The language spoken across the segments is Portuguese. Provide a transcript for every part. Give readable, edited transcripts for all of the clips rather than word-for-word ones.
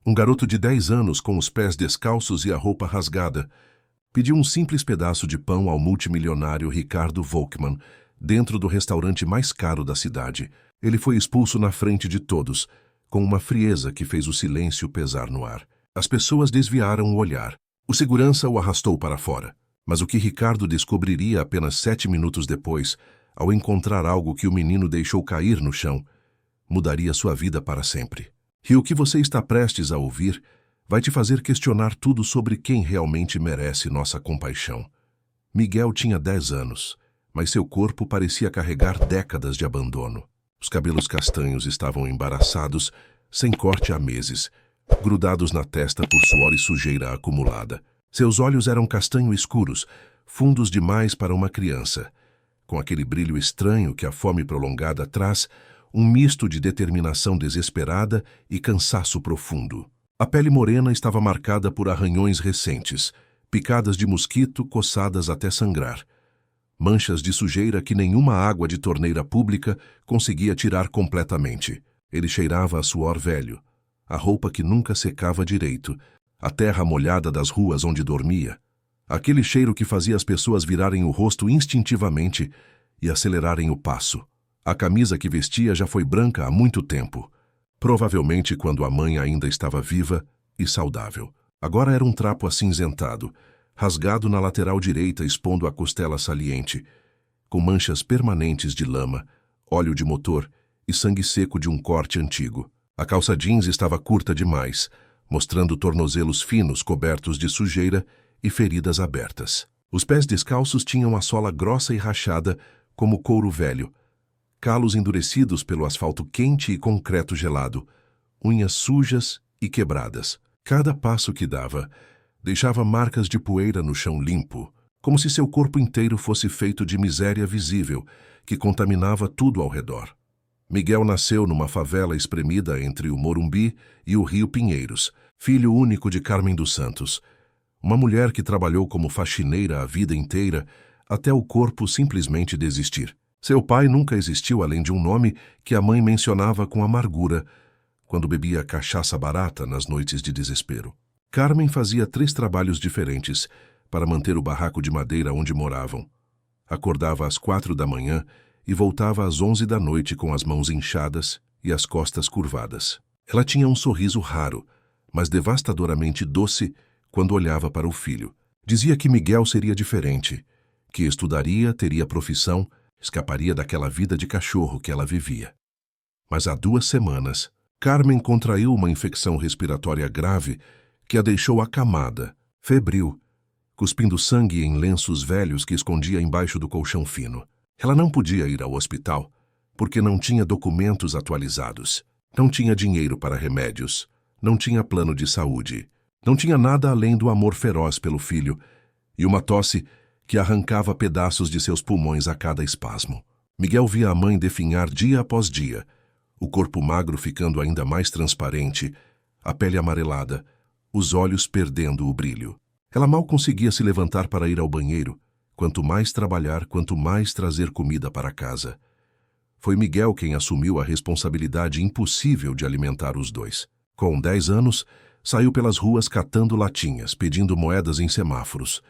Um garoto de 10 anos, com os pés descalços e a roupa rasgada, pediu um simples pedaço de pão ao multimilionário Ricardo Volkmann, dentro do restaurante mais caro da cidade. Ele foi expulso na frente de todos, com uma frieza que fez o silêncio pesar no ar. As pessoas desviaram o olhar. O segurança o arrastou para fora. Mas o que Ricardo descobriria apenas 7 minutos depois, ao encontrar algo que o menino deixou cair no chão, mudaria sua vida para sempre. E o que você está prestes a ouvir vai te fazer questionar tudo sobre quem realmente merece nossa compaixão. Miguel tinha 10 anos, mas seu corpo parecia carregar décadas de abandono. Os cabelos castanhos estavam embaraçados, sem corte há meses, grudados na testa por suor e sujeira acumulada. Seus olhos eram castanho escuros, fundos demais para uma criança. Com aquele brilho estranho que a fome prolongada traz, um misto de determinação desesperada e cansaço profundo. A pele morena estava marcada por arranhões recentes, picadas de mosquito coçadas até sangrar. Manchas de sujeira que nenhuma água de torneira pública conseguia tirar completamente. Ele cheirava a suor velho, a roupa que nunca secava direito, a terra molhada das ruas onde dormia. Aquele cheiro que fazia as pessoas virarem o rosto instintivamente e acelerarem o passo. A camisa que vestia já foi branca há muito tempo, provavelmente quando a mãe ainda estava viva e saudável. Agora era um trapo acinzentado, rasgado na lateral direita expondo a costela saliente, com manchas permanentes de lama, óleo de motor e sangue seco de um corte antigo. A calça jeans estava curta demais, mostrando tornozelos finos cobertos de sujeira e feridas abertas. Os pés descalços tinham a sola grossa e rachada como couro velho, calos endurecidos pelo asfalto quente e concreto gelado, unhas sujas e quebradas. Cada passo que dava deixava marcas de poeira no chão limpo, como se seu corpo inteiro fosse feito de miséria visível que contaminava tudo ao redor. Miguel nasceu numa favela espremida entre o Morumbi e o Rio Pinheiros, filho único de Carmen dos Santos, uma mulher que trabalhou como faxineira a vida inteira até o corpo simplesmente desistir. Seu pai nunca existiu além de um nome que a mãe mencionava com amargura quando bebia cachaça barata nas noites de desespero. Carmen fazia 3 trabalhos diferentes para manter o barraco de madeira onde moravam. Acordava às 4 da manhã e voltava às 11 da noite com as mãos inchadas e as costas curvadas. Ela tinha um sorriso raro, mas devastadoramente doce quando olhava para o filho. Dizia que Miguel seria diferente, que estudaria, teria profissão, escaparia daquela vida de cachorro que ela vivia. Mas há 2 semanas, Carmen contraiu uma infecção respiratória grave que a deixou acamada, febril, cuspindo sangue em lenços velhos que escondia embaixo do colchão fino. Ela não podia ir ao hospital, porque não tinha documentos atualizados, não tinha dinheiro para remédios, não tinha plano de saúde, não tinha nada além do amor feroz pelo filho e uma tosse que arrancava pedaços de seus pulmões a cada espasmo. Miguel via a mãe definhar dia após dia, o corpo magro ficando ainda mais transparente, a pele amarelada, os olhos perdendo o brilho. Ela mal conseguia se levantar para ir ao banheiro, quanto mais trabalhar, quanto mais trazer comida para casa. Foi Miguel quem assumiu a responsabilidade impossível de alimentar os dois. Com 10 anos, saiu pelas ruas catando latinhas, pedindo moedas em semáforos,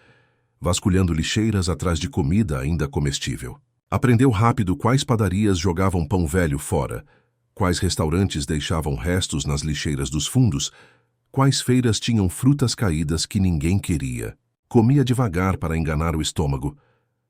vasculhando lixeiras atrás de comida ainda comestível. Aprendeu rápido quais padarias jogavam pão velho fora, quais restaurantes deixavam restos nas lixeiras dos fundos, quais feiras tinham frutas caídas que ninguém queria. Comia devagar para enganar o estômago.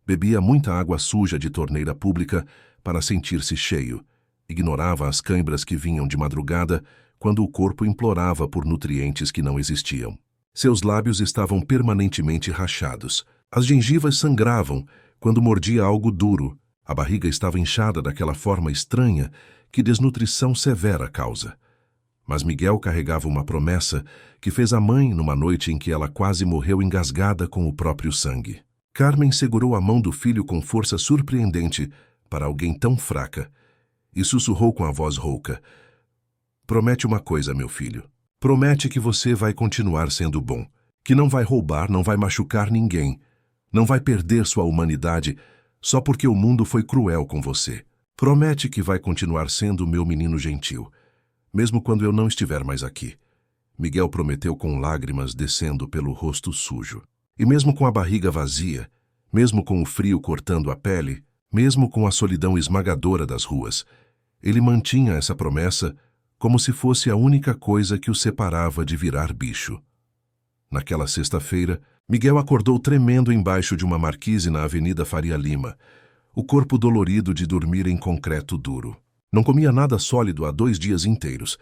Bebia muita água suja de torneira pública para sentir-se cheio. Ignorava as cãibras que vinham de madrugada quando o corpo implorava por nutrientes que não existiam. Seus lábios estavam permanentemente rachados. As gengivas sangravam quando mordia algo duro. A barriga estava inchada daquela forma estranha que desnutrição severa causa. Mas Miguel carregava uma promessa que fez a mãe numa noite em que ela quase morreu engasgada com o próprio sangue. Carmen segurou a mão do filho com força surpreendente para alguém tão fraca e sussurrou com a voz rouca: "Promete uma coisa, meu filho. Promete que você vai continuar sendo bom, que não vai roubar, não vai machucar ninguém, não vai perder sua humanidade só porque o mundo foi cruel com você. Promete que vai continuar sendo meu menino gentil, mesmo quando eu não estiver mais aqui. Miguel prometeu com lágrimas descendo pelo rosto sujo. E mesmo com a barriga vazia, mesmo com o frio cortando a pele, mesmo com a solidão esmagadora das ruas, ele mantinha essa promessa como se fosse a única coisa que o separava de virar bicho. Naquela sexta-feira, Miguel acordou tremendo embaixo de uma marquise na Avenida Faria Lima, o corpo dolorido de dormir em concreto duro. Não comia nada sólido há 2 dias inteiros,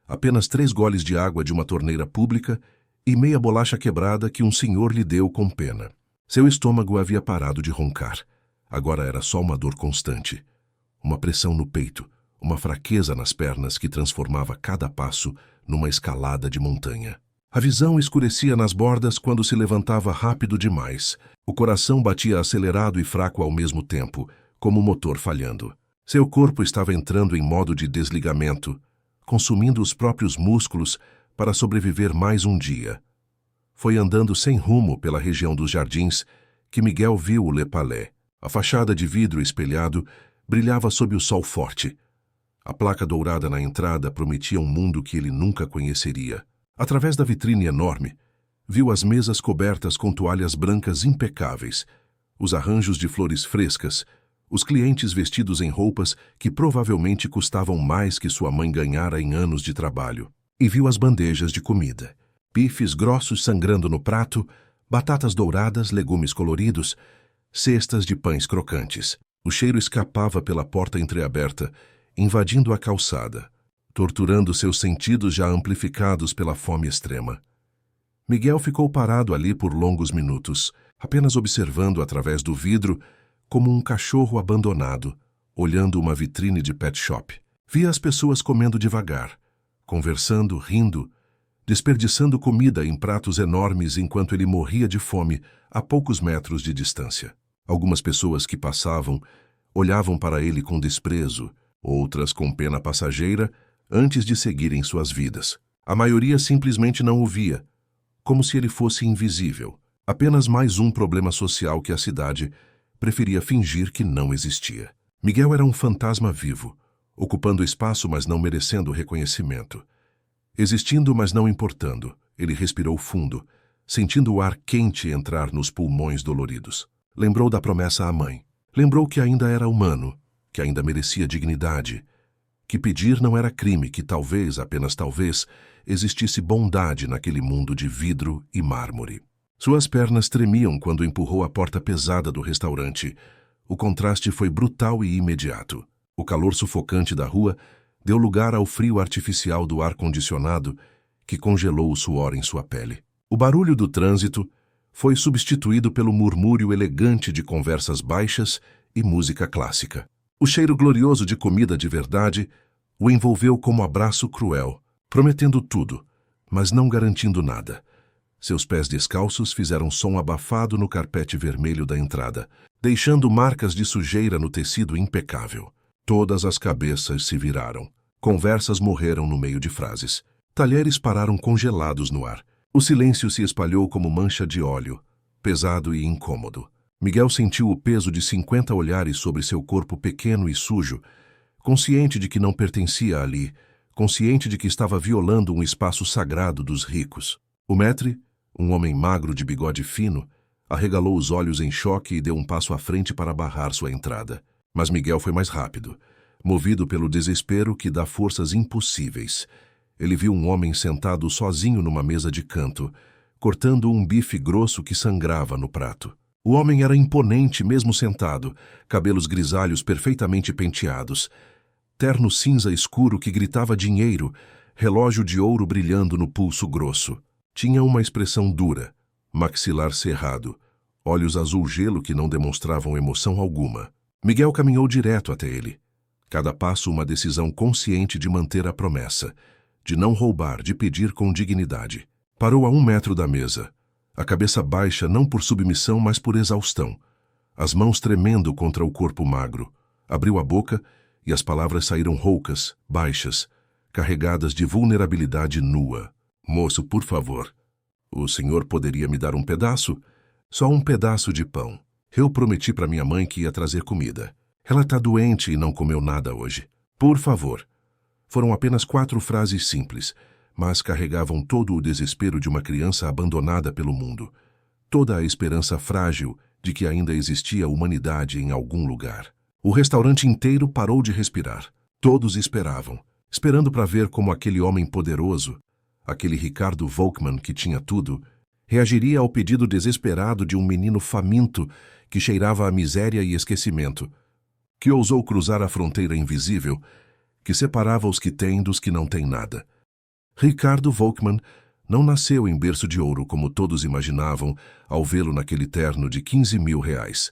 apenas 3 goles de água de uma torneira pública e meia bolacha quebrada que um senhor lhe deu com pena. Seu estômago havia parado de roncar. Agora era só uma dor constante, uma pressão no peito, uma fraqueza nas pernas que transformava cada passo numa escalada de montanha. A visão escurecia nas bordas quando se levantava rápido demais. O coração batia acelerado e fraco ao mesmo tempo, como um motor falhando. Seu corpo estava entrando em modo de desligamento, consumindo os próprios músculos para sobreviver mais um dia. Foi andando sem rumo pela região dos jardins que Miguel viu o Le Palais. A fachada de vidro espelhado brilhava sob o sol forte. A placa dourada na entrada prometia um mundo que ele nunca conheceria. Através da vitrine enorme, viu as mesas cobertas com toalhas brancas impecáveis, os arranjos de flores frescas, os clientes vestidos em roupas que provavelmente custavam mais que sua mãe ganhara em anos de trabalho. E viu as bandejas de comida, bifes grossos sangrando no prato, batatas douradas, legumes coloridos, cestas de pães crocantes. O cheiro escapava pela porta entreaberta, invadindo a calçada, torturando seus sentidos já amplificados pela fome extrema. Miguel ficou parado ali por longos minutos, apenas observando através do vidro como um cachorro abandonado, olhando uma vitrine de pet shop. Via as pessoas comendo devagar, conversando, rindo, desperdiçando comida em pratos enormes enquanto ele morria de fome a poucos metros de distância. Algumas pessoas que passavam olhavam para ele com desprezo, outras com pena passageira, antes de seguirem suas vidas. A maioria simplesmente não o via, como se ele fosse invisível, apenas mais um problema social que a cidade preferia fingir que não existia. Miguel era um fantasma vivo, ocupando espaço mas não merecendo reconhecimento. Existindo mas não importando, ele respirou fundo, sentindo o ar quente entrar nos pulmões doloridos. Lembrou da promessa à mãe. Lembrou que ainda era humano, que ainda merecia dignidade, que pedir não era crime, que talvez, apenas talvez, existisse bondade naquele mundo de vidro e mármore. Suas pernas tremiam quando empurrou a porta pesada do restaurante. O contraste foi brutal e imediato. O calor sufocante da rua deu lugar ao frio artificial do ar-condicionado que congelou o suor em sua pele. O barulho do trânsito foi substituído pelo murmúrio elegante de conversas baixas e música clássica. O cheiro glorioso de comida de verdade o envolveu como abraço cruel, prometendo tudo, mas não garantindo nada. Seus pés descalços fizeram som abafado no carpete vermelho da entrada, deixando marcas de sujeira no tecido impecável. Todas as cabeças se viraram. Conversas morreram no meio de frases. Talheres pararam congelados no ar. O silêncio se espalhou como mancha de óleo, pesado e incômodo. Miguel sentiu o peso de 50 olhares sobre seu corpo pequeno e sujo, consciente de que não pertencia ali, consciente de que estava violando um espaço sagrado dos ricos. O maître, um homem magro de bigode fino, arregalou os olhos em choque e deu um passo à frente para barrar sua entrada. Mas Miguel foi mais rápido, movido pelo desespero que dá forças impossíveis. Ele viu um homem sentado sozinho numa mesa de canto, cortando um bife grosso que sangrava no prato. O homem era imponente mesmo sentado, cabelos grisalhos perfeitamente penteados, terno cinza escuro que gritava dinheiro, relógio de ouro brilhando no pulso grosso. Tinha uma expressão dura, maxilar cerrado, olhos azul gelo que não demonstravam emoção alguma. Miguel caminhou direto até ele. Cada passo uma decisão consciente de manter a promessa, de não roubar, de pedir com dignidade. Parou a 1 metro da mesa, a cabeça baixa não por submissão, mas por exaustão, as mãos tremendo contra o corpo magro. Abriu a boca e as palavras saíram roucas, baixas, carregadas de vulnerabilidade nua. Moço, por favor, o senhor poderia me dar um pedaço? Só um pedaço de pão. Eu prometi para minha mãe que ia trazer comida. Ela está doente e não comeu nada hoje. Por favor. Foram apenas 4 frases simples, mas carregavam todo o desespero de uma criança abandonada pelo mundo, toda a esperança frágil de que ainda existia humanidade em algum lugar. O restaurante inteiro parou de respirar. Todos esperavam, esperando para ver como aquele homem poderoso, aquele Ricardo Volkmann que tinha tudo, reagiria ao pedido desesperado de um menino faminto que cheirava a miséria e esquecimento, que ousou cruzar a fronteira invisível que separava os que têm dos que não têm nada. Ricardo Volkmann não nasceu em berço de ouro como todos imaginavam ao vê-lo naquele terno de 15 mil reais.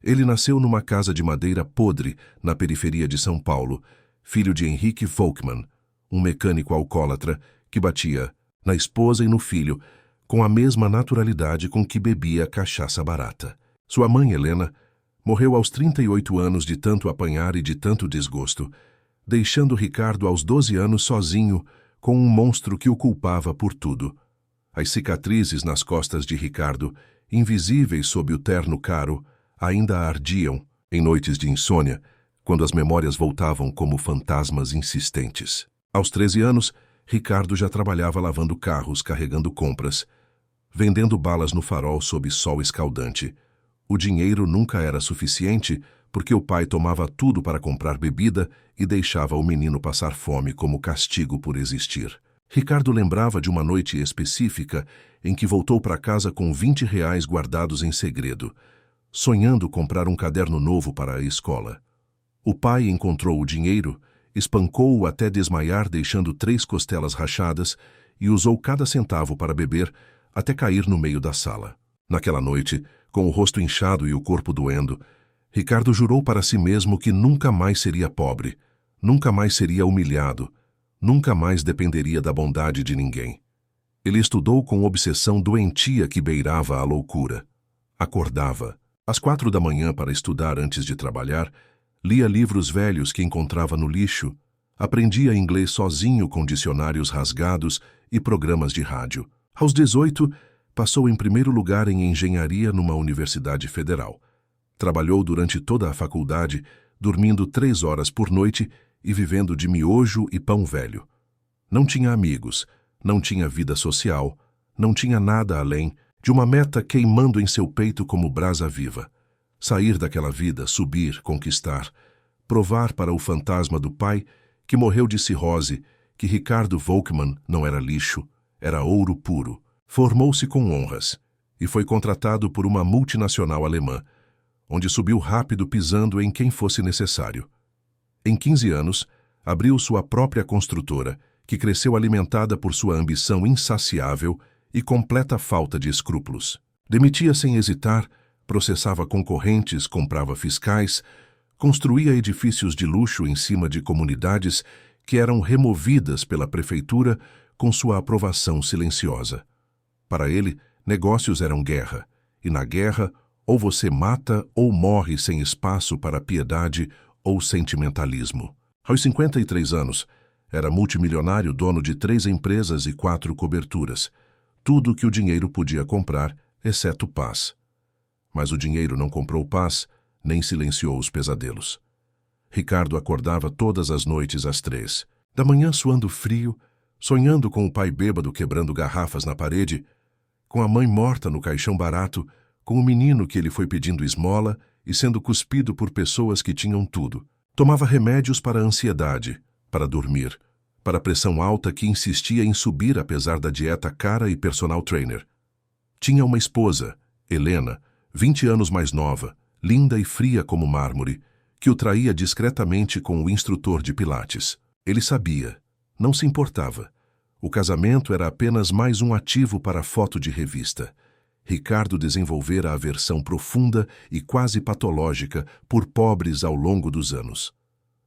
Ele nasceu numa casa de madeira podre na periferia de São Paulo, filho de Henrique Volkmann, um mecânico alcoólatra que batia na esposa e no filho com a mesma naturalidade com que bebia cachaça barata. Sua mãe, Helena, morreu aos 38 anos de tanto apanhar e de tanto desgosto, deixando Ricardo aos 12 anos sozinho com um monstro que o culpava por tudo. As cicatrizes nas costas de Ricardo, invisíveis sob o terno caro, ainda ardiam em noites de insônia, quando as memórias voltavam como fantasmas insistentes. Aos 13 anos, Ricardo já trabalhava lavando carros, carregando compras, vendendo balas no farol sob sol escaldante. O dinheiro nunca era suficiente porque o pai tomava tudo para comprar bebida e deixava o menino passar fome como castigo por existir. Ricardo lembrava de uma noite específica em que voltou para casa com 20 reais guardados em segredo, sonhando comprar um caderno novo para a escola. O pai encontrou o dinheiro, espancou-o até desmaiar, deixando 3 costelas rachadas, e usou cada centavo para beber até cair no meio da sala. Naquela noite, com o rosto inchado e o corpo doendo, Ricardo jurou para si mesmo que nunca mais seria pobre, nunca mais seria humilhado, nunca mais dependeria da bondade de ninguém. Ele estudou com obsessão doentia que beirava a loucura. Acordava às 4 da manhã para estudar antes de trabalhar, lia livros velhos que encontrava no lixo, aprendia inglês sozinho com dicionários rasgados e programas de rádio. Aos 18, passou em primeiro lugar em engenharia numa universidade federal. Trabalhou durante toda a faculdade, dormindo 3 horas por noite e vivendo de miojo e pão velho. Não tinha amigos, não tinha vida social, não tinha nada além de uma meta queimando em seu peito como brasa viva. Sair daquela vida, subir, conquistar, provar para o fantasma do pai que morreu de cirrose que Ricardo Volkmann não era lixo, era ouro puro. Formou-se com honras e foi contratado por uma multinacional alemã, onde subiu rápido pisando em quem fosse necessário. Em 15 anos, abriu sua própria construtora, que cresceu alimentada por sua ambição insaciável e completa falta de escrúpulos. Demitia sem hesitar, processava concorrentes, comprava fiscais, construía edifícios de luxo em cima de comunidades que eram removidas pela prefeitura com sua aprovação silenciosa. Para ele, negócios eram guerra, e na guerra, ou você mata ou morre sem espaço para piedade ou sentimentalismo. Aos 53 anos, era multimilionário, dono de 3 empresas e 4 coberturas, tudo que o dinheiro podia comprar, exceto paz. Mas o dinheiro não comprou paz, nem silenciou os pesadelos. Ricardo acordava todas as noites às 3 da manhã suando frio, sonhando com o pai bêbado quebrando garrafas na parede, com a mãe morta no caixão barato, com o menino que ele foi pedindo esmola e sendo cuspido por pessoas que tinham tudo. Tomava remédios para a ansiedade, para dormir, para a pressão alta que insistia em subir apesar da dieta cara e personal trainer. Tinha uma esposa, Helena, 20 anos mais nova, linda e fria como mármore, que o traía discretamente com o instrutor de pilates. Ele sabia, não se importava. O casamento era apenas mais um ativo para a foto de revista. Ricardo desenvolvera aversão profunda e quase patológica por pobres ao longo dos anos.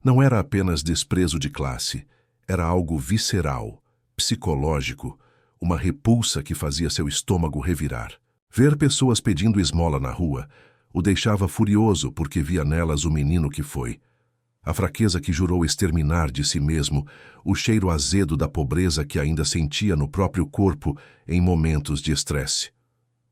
Não era apenas desprezo de classe, era algo visceral, psicológico, uma repulsa que fazia seu estômago revirar. Ver pessoas pedindo esmola na rua o deixava furioso porque via nelas o menino que foi. A fraqueza que jurou exterminar de si mesmo, o cheiro azedo da pobreza que ainda sentia no próprio corpo em momentos de estresse.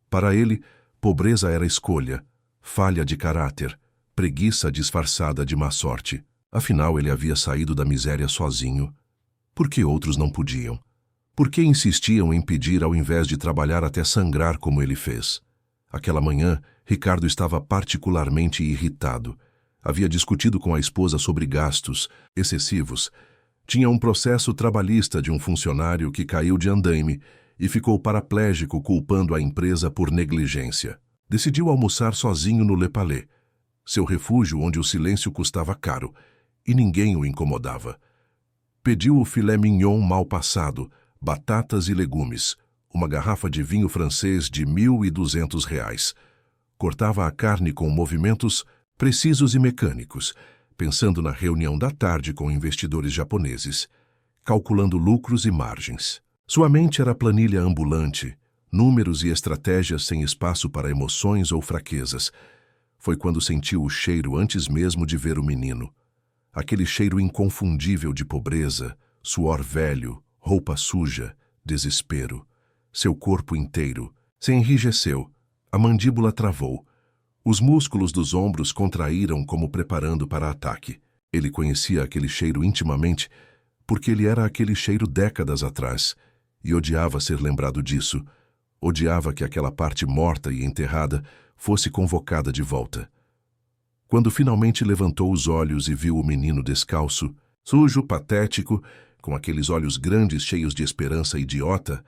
Para ele, pobreza era escolha, falha de caráter, preguiça disfarçada de má sorte. Afinal, ele havia saído da miséria sozinho. Por que outros não podiam? Por que insistiam em pedir ao invés de trabalhar até sangrar como ele fez? Aquela manhã, Ricardo estava particularmente irritado. Havia discutido com a esposa sobre gastos excessivos. Tinha um processo trabalhista de um funcionário que caiu de andaime e ficou paraplégico culpando a empresa por negligência. Decidiu almoçar sozinho no Le Palais, seu refúgio onde o silêncio custava caro, e ninguém o incomodava. Pediu o filé mignon mal passado, batatas e legumes, uma garrafa de vinho francês de R$ 1.200. Cortava a carne com movimentos precisos e mecânicos, pensando na reunião da tarde com investidores japoneses, calculando lucros e margens. Sua mente era planilha ambulante, números e estratégias sem espaço para emoções ou fraquezas. Foi quando sentiu o cheiro antes mesmo de ver o menino. Aquele cheiro inconfundível de pobreza, suor velho, roupa suja, desespero. Seu corpo inteiro se enrijeceu, a mandíbula travou. Os músculos dos ombros contraíram como preparando para ataque. Ele conhecia aquele cheiro intimamente, porque ele era aquele cheiro décadas atrás, e odiava ser lembrado disso. Odiava que aquela parte morta e enterrada fosse convocada de volta. Quando finalmente levantou os olhos e viu o menino descalço, sujo, patético, com aqueles olhos grandes cheios de esperança idiota,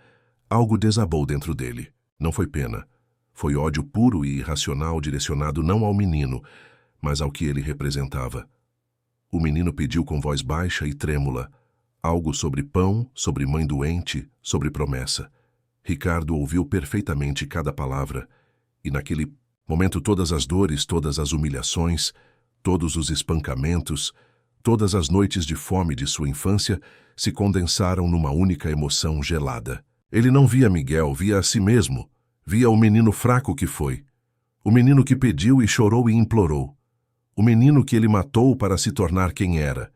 algo desabou dentro dele. Não foi pena. Foi ódio puro e irracional direcionado não ao menino, mas ao que ele representava. O menino pediu com voz baixa e trêmula, algo sobre pão, sobre mãe doente, sobre promessa. Ricardo ouviu perfeitamente cada palavra, e naquele momento todas as dores, todas as humilhações, todos os espancamentos, todas as noites de fome de sua infância se condensaram numa única emoção gelada. Ele não via Miguel, via a si mesmo. Via o menino fraco que foi. O menino que pediu e chorou e implorou. O menino que ele matou para se tornar quem era.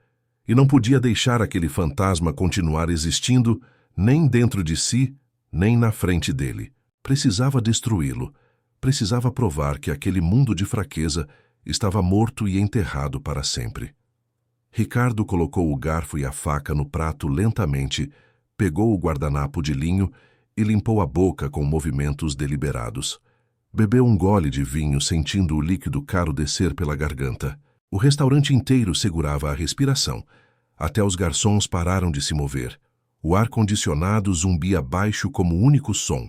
E não podia deixar aquele fantasma continuar existindo nem dentro de si, nem na frente dele. Precisava destruí-lo. Precisava provar que aquele mundo de fraqueza estava morto e enterrado para sempre. Ricardo colocou o garfo e a faca no prato lentamente, pegou o guardanapo de linho e limpou a boca com movimentos deliberados. Bebeu um gole de vinho, sentindo o líquido caro descer pela garganta. O restaurante inteiro segurava a respiração. Até os garçons pararam de se mover. O ar-condicionado zumbia baixo como único som.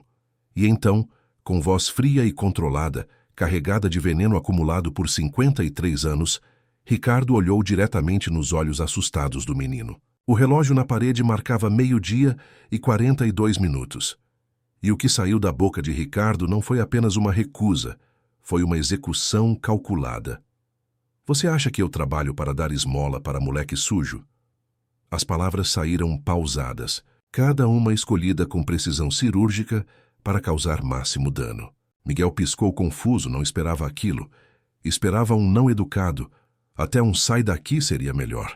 E então, com voz fria e controlada, carregada de veneno acumulado por 53 anos, Ricardo olhou diretamente nos olhos assustados do menino. O relógio na parede marcava 12:42. E o que saiu da boca de Ricardo não foi apenas uma recusa, foi uma execução calculada. Você acha que eu trabalho para dar esmola para moleque sujo? As palavras saíram pausadas, cada uma escolhida com precisão cirúrgica para causar máximo dano. Miguel piscou confuso, não esperava aquilo. Esperava um não educado. Até um sai daqui seria melhor.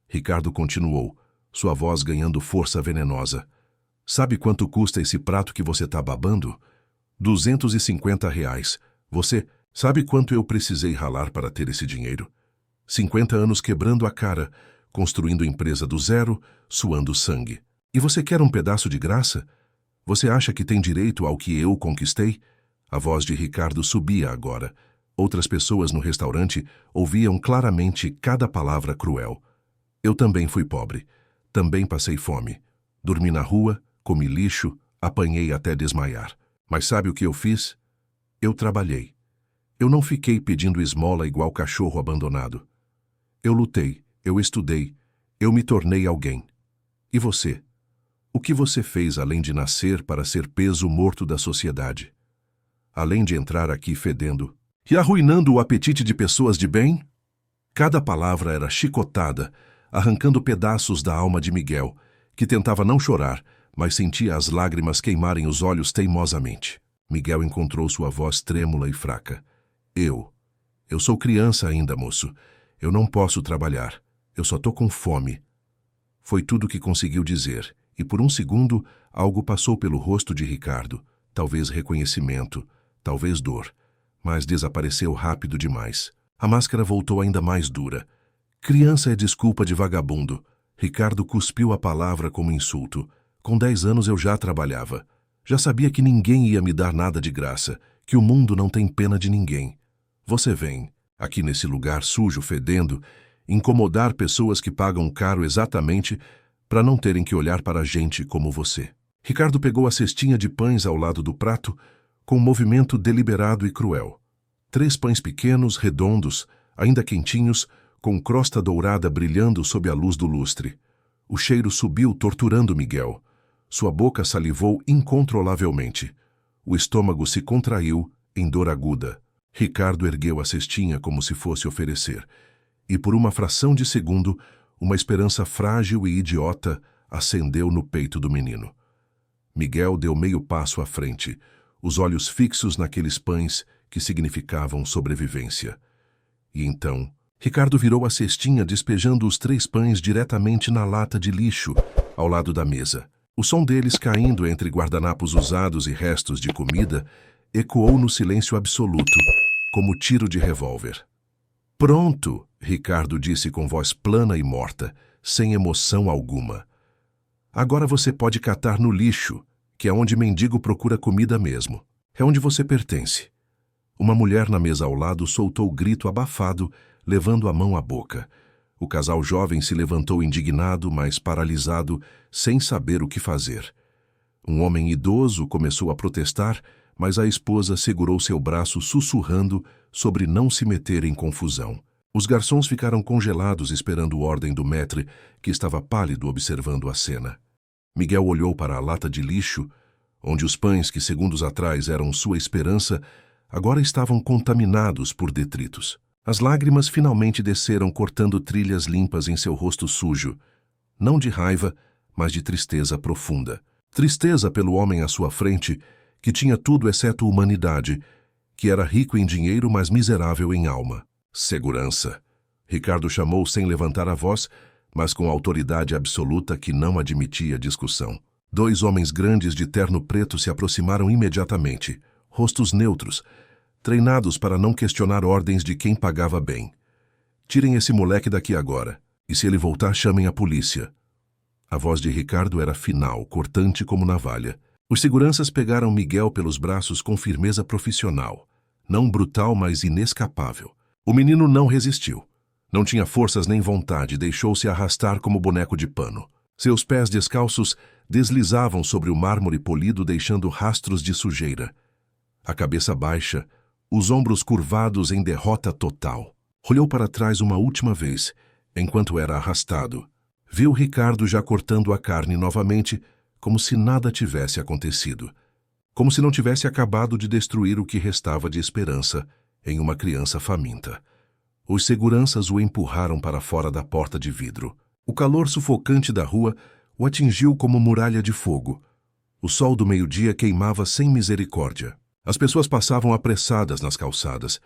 Ricardo continuou, sua voz ganhando força venenosa. Sabe quanto custa esse prato que você tá babando? R$ 250. Você sabe quanto eu precisei ralar para ter esse dinheiro? 50 anos quebrando a cara, construindo empresa do zero, suando sangue. E você quer um pedaço de graça? Você acha que tem direito ao que eu conquistei? A voz de Ricardo subia agora. Outras pessoas no restaurante ouviam claramente cada palavra cruel. Eu também fui pobre. Também passei fome. Dormi na rua, comi lixo, apanhei até desmaiar. Mas sabe o que eu fiz? Eu trabalhei. Eu não fiquei pedindo esmola igual cachorro abandonado. Eu lutei, eu estudei, eu me tornei alguém. E você? O que você fez além de nascer para ser peso morto da sociedade? Além de entrar aqui fedendo e arruinando o apetite de pessoas de bem? Cada palavra era chicotada, arrancando pedaços da alma de Miguel, que tentava não chorar, mas sentia as lágrimas queimarem os olhos teimosamente. Miguel encontrou sua voz trêmula e fraca. Eu sou criança ainda, moço. Eu não posso trabalhar. Eu só tô com fome. Foi tudo que conseguiu dizer, e por um segundo algo passou pelo rosto de Ricardo, talvez reconhecimento, talvez dor, mas desapareceu rápido demais. A máscara voltou ainda mais dura. Criança é desculpa de vagabundo. Ricardo cuspiu a palavra como insulto. Com 10 anos eu já trabalhava. Já sabia que ninguém ia me dar nada de graça, que o mundo não tem pena de ninguém. Você vem, aqui nesse lugar sujo, fedendo, incomodar pessoas que pagam caro exatamente para não terem que olhar para gente como você. Ricardo pegou a cestinha de pães ao lado do prato, com um movimento deliberado e cruel. 3 pães pequenos, redondos, ainda quentinhos, com crosta dourada brilhando sob a luz do lustre. O cheiro subiu, torturando Miguel. Sua boca salivou incontrolavelmente. O estômago se contraiu em dor aguda. Ricardo ergueu a cestinha como se fosse oferecer. E por uma fração de segundo, uma esperança frágil e idiota acendeu no peito do menino. Miguel deu meio passo à frente, os olhos fixos naqueles pães que significavam sobrevivência. E então, Ricardo virou a cestinha despejando os 3 pães diretamente na lata de lixo, ao lado da mesa. O som deles caindo entre guardanapos usados e restos de comida ecoou no silêncio absoluto, como tiro de revólver. Pronto, Ricardo disse com voz plana e morta, sem emoção alguma. Agora você pode catar no lixo, que é onde mendigo procura comida mesmo. É onde você pertence. Uma mulher na mesa ao lado soltou o grito abafado, levando a mão à boca. O casal jovem se levantou indignado, mas paralisado, sem saber o que fazer. Um homem idoso começou a protestar, mas a esposa segurou seu braço sussurrando sobre não se meter em confusão. Os garçons ficaram congelados esperando ordem do maître, que estava pálido observando a cena. Miguel olhou para a lata de lixo, onde os pães que segundos atrás eram sua esperança, agora estavam contaminados por detritos. As lágrimas finalmente desceram cortando trilhas limpas em seu rosto sujo, não de raiva, mas de tristeza profunda. Tristeza pelo homem à sua frente, que tinha tudo exceto humanidade, que era rico em dinheiro, mas miserável em alma. Segurança. Ricardo chamou sem levantar a voz, mas com autoridade absoluta que não admitia discussão. 2 homens grandes de terno preto se aproximaram imediatamente, rostos neutros, treinados para não questionar ordens de quem pagava bem. Tirem esse moleque daqui agora, e se ele voltar, chamem a polícia. A voz de Ricardo era final, cortante como navalha. Os seguranças pegaram Miguel pelos braços com firmeza profissional, não brutal, mas inescapável. O menino não resistiu. Não tinha forças nem vontade, deixou-se arrastar como boneco de pano. Seus pés descalços deslizavam sobre o mármore polido, deixando rastros de sujeira. A cabeça baixa, os ombros curvados em derrota total. Olhou para trás uma última vez, enquanto era arrastado. Viu Ricardo já cortando a carne novamente, como se nada tivesse acontecido. Como se não tivesse acabado de destruir o que restava de esperança em uma criança faminta. Os seguranças o empurraram para fora da porta de vidro. O calor sufocante da rua o atingiu como muralha de fogo. O sol do meio-dia queimava sem misericórdia. As pessoas passavam apressadas nas calçadas,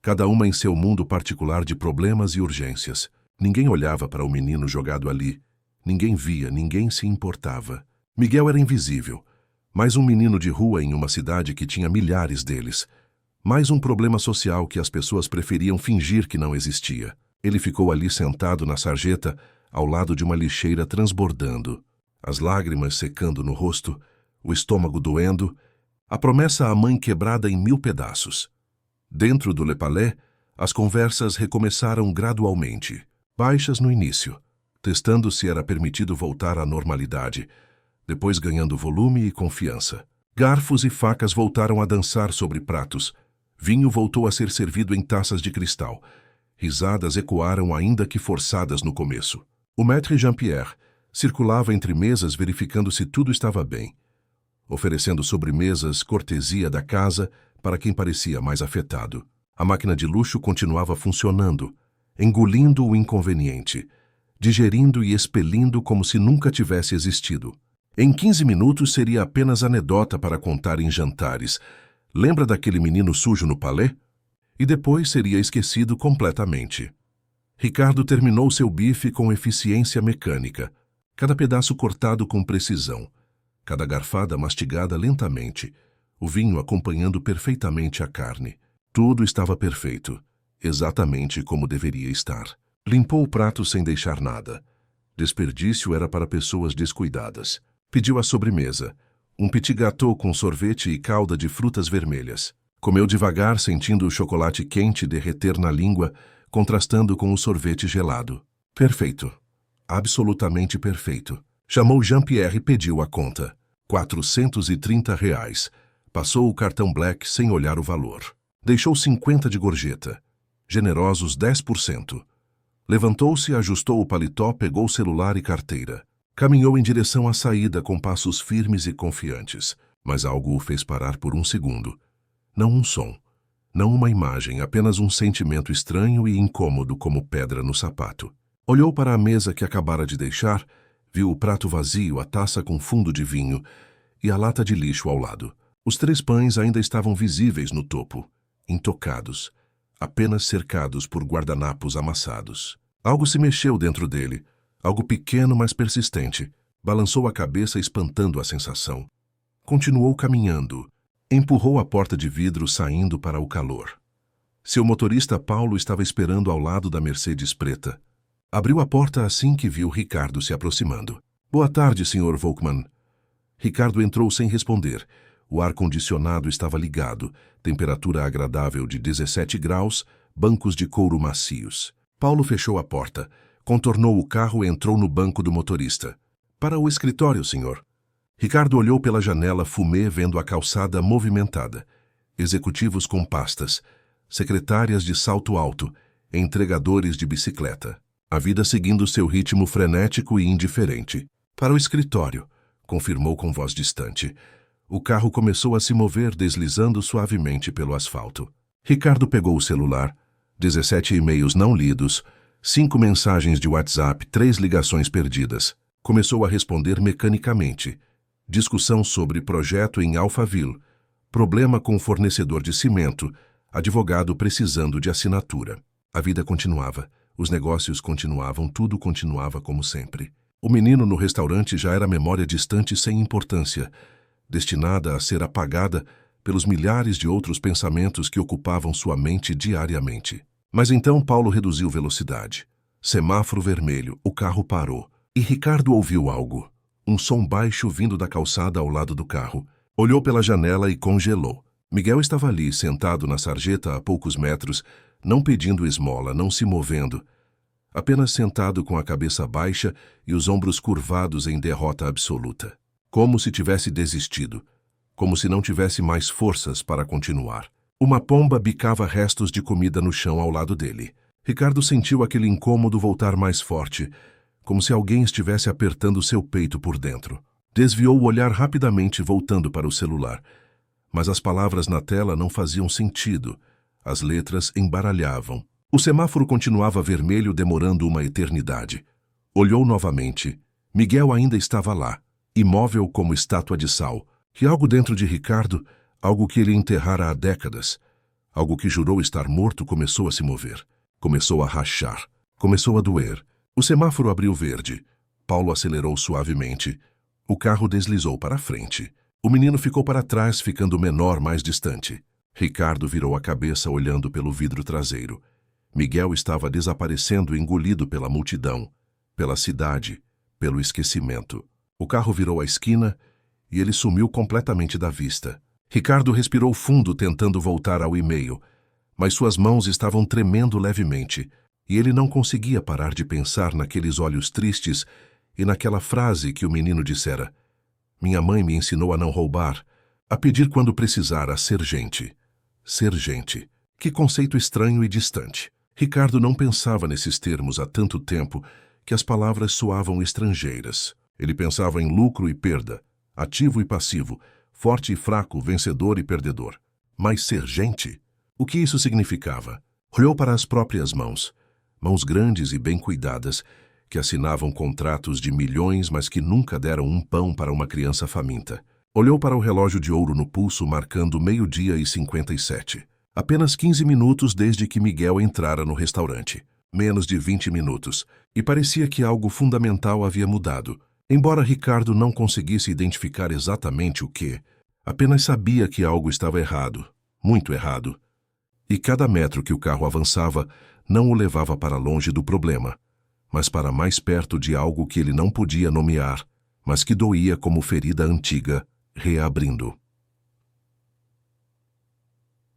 cada uma em seu mundo particular de problemas e urgências. Ninguém olhava para o menino jogado ali. Ninguém via, ninguém se importava. Miguel era invisível. Mais um menino de rua em uma cidade que tinha milhares deles. Mais um problema social que as pessoas preferiam fingir que não existia. Ele ficou ali sentado na sarjeta, ao lado de uma lixeira transbordando, as lágrimas secando no rosto, o estômago doendo, a promessa à mãe quebrada em 1000 pedaços. Dentro do Le Palais, as conversas recomeçaram gradualmente, baixas no início, testando se era permitido voltar à normalidade, depois ganhando volume e confiança. Garfos e facas voltaram a dançar sobre pratos. Vinho voltou a ser servido em taças de cristal. Risadas ecoaram ainda que forçadas no começo. O maître Jean-Pierre circulava entre mesas verificando se tudo estava bem, oferecendo sobremesas, cortesia da casa para quem parecia mais afetado. A máquina de luxo continuava funcionando, engolindo o inconveniente, digerindo e expelindo como se nunca tivesse existido. Em 15 minutos seria apenas anedota para contar em jantares. Lembra daquele menino sujo no palais? E depois seria esquecido completamente. Ricardo terminou seu bife com eficiência mecânica, cada pedaço cortado com precisão, cada garfada mastigada lentamente, o vinho acompanhando perfeitamente a carne. Tudo estava perfeito, exatamente como deveria estar. Limpou o prato sem deixar nada. Desperdício era para pessoas descuidadas. Pediu a sobremesa, um petit gâteau com sorvete e calda de frutas vermelhas. Comeu devagar, sentindo o chocolate quente derreter na língua, contrastando com o sorvete gelado. Perfeito. Absolutamente perfeito. Chamou Jean-Pierre e pediu a conta. R$ 430. Passou o cartão Black sem olhar o valor. Deixou 50 de gorjeta. Generosos 10%. Levantou-se, ajustou o paletó, pegou o celular e carteira. Caminhou em direção à saída com passos firmes e confiantes, mas algo o fez parar por um segundo. Não um som, não uma imagem, apenas um sentimento estranho e incômodo como pedra no sapato. Olhou para a mesa que acabara de deixar, viu o prato vazio, a taça com fundo de vinho e a lata de lixo ao lado. Os 3 pães ainda estavam visíveis no topo, intocados, apenas cercados por guardanapos amassados. Algo se mexeu dentro dele, algo pequeno mas persistente. Balançou a cabeça espantando a sensação. Continuou caminhando. Empurrou a porta de vidro saindo para o calor. Seu motorista Paulo estava esperando ao lado da Mercedes preta. Abriu a porta assim que viu Ricardo se aproximando. Boa tarde, Sr. Volkmann. Ricardo entrou sem responder. O ar-condicionado estava ligado, temperatura agradável de 17 graus, bancos de couro macios. Paulo fechou a porta, contornou o carro e entrou no banco do motorista. Para o escritório, senhor. Ricardo olhou pela janela fumê vendo a calçada movimentada. Executivos com pastas, secretárias de salto alto, entregadores de bicicleta. A vida seguindo seu ritmo frenético e indiferente. Para o escritório, confirmou com voz distante. O carro começou a se mover deslizando suavemente pelo asfalto. Ricardo pegou o celular. 17 e-mails não lidos, 5 mensagens de WhatsApp, 3 ligações perdidas. Começou a responder mecanicamente. Discussão sobre projeto em Alphaville. Problema com fornecedor de cimento. Advogado precisando de assinatura. A vida continuava. Os negócios continuavam, tudo continuava como sempre. O menino no restaurante já era memória distante sem importância, destinada a ser apagada pelos milhares de outros pensamentos que ocupavam sua mente diariamente. Mas então Paulo reduziu velocidade. Semáforo vermelho, o carro parou. E Ricardo ouviu algo. Um som baixo vindo da calçada ao lado do carro. Olhou pela janela e congelou. Miguel estava ali, sentado na sarjeta a poucos metros, não pedindo esmola, não se movendo. Apenas sentado com a cabeça baixa e os ombros curvados em derrota absoluta. Como se tivesse desistido. Como se não tivesse mais forças para continuar. Uma pomba bicava restos de comida no chão ao lado dele. Ricardo sentiu aquele incômodo voltar mais forte, como se alguém estivesse apertando seu peito por dentro. Desviou o olhar rapidamente, voltando para o celular. Mas as palavras na tela não faziam sentido. As letras embaralhavam. O semáforo continuava vermelho, demorando uma eternidade. Olhou novamente. Miguel ainda estava lá, imóvel como estátua de sal. E algo dentro de Ricardo, algo que ele enterrara há décadas, algo que jurou estar morto, começou a se mover. Começou a rachar. Começou a doer. O semáforo abriu verde. Paulo acelerou suavemente. O carro deslizou para a frente. O menino ficou para trás, ficando menor, mais distante. Ricardo virou a cabeça olhando pelo vidro traseiro. Miguel estava desaparecendo, engolido pela multidão, pela cidade, pelo esquecimento. O carro virou a esquina e ele sumiu completamente da vista. Ricardo respirou fundo tentando voltar ao e-mail, mas suas mãos estavam tremendo levemente e ele não conseguia parar de pensar naqueles olhos tristes e naquela frase que o menino dissera. Minha mãe me ensinou a não roubar, a pedir quando precisar, a ser gente. Ser gente. Que conceito estranho e distante. Ricardo não pensava nesses termos há tanto tempo que as palavras soavam estrangeiras. Ele pensava em lucro e perda, ativo e passivo, forte e fraco, vencedor e perdedor. Mas ser gente? O que isso significava? Olhou para as próprias mãos, mãos grandes e bem cuidadas, que assinavam contratos de milhões, mas que nunca deram um pão para uma criança faminta. Olhou para o relógio de ouro no pulso, marcando 12h57. Apenas 15 minutos desde que Miguel entrara no restaurante. Menos de 20 minutos. E parecia que algo fundamental havia mudado. Embora Ricardo não conseguisse identificar exatamente o que, apenas sabia que algo estava errado. Muito errado. E cada metro que o carro avançava não o levava para longe do problema, mas para mais perto de algo que ele não podia nomear. mas que doía como ferida antiga, reabrindo.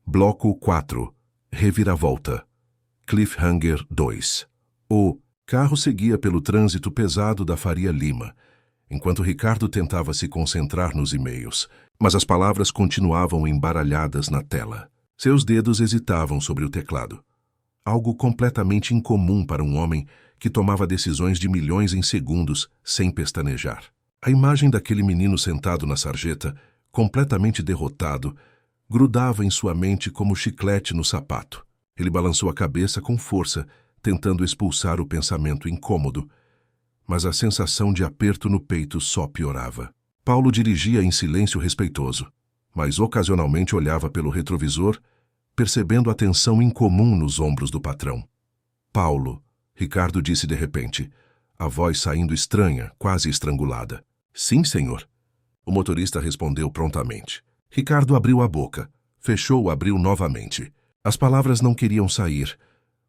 Bloco 4. Reviravolta. Cliffhanger 2. O carro seguia pelo trânsito pesado da Faria Lima, enquanto Ricardo tentava se concentrar nos e-mails, mas as palavras continuavam embaralhadas na tela. Seus dedos hesitavam sobre o teclado. Algo completamente incomum para um homem que tomava decisões de milhões em segundos sem pestanejar. A imagem daquele menino sentado na sarjeta, completamente derrotado, grudava em sua mente como chiclete no sapato. Ele balançou a cabeça com força, tentando expulsar o pensamento incômodo, mas a sensação de aperto no peito só piorava. Paulo dirigia em silêncio respeitoso, mas ocasionalmente olhava pelo retrovisor, percebendo a tensão incomum nos ombros do patrão. Paulo, Ricardo disse de repente, a voz saindo estranha, quase estrangulada. Sim, senhor. O motorista respondeu prontamente. Ricardo abriu a boca, fechou, abriu novamente. As palavras não queriam sair,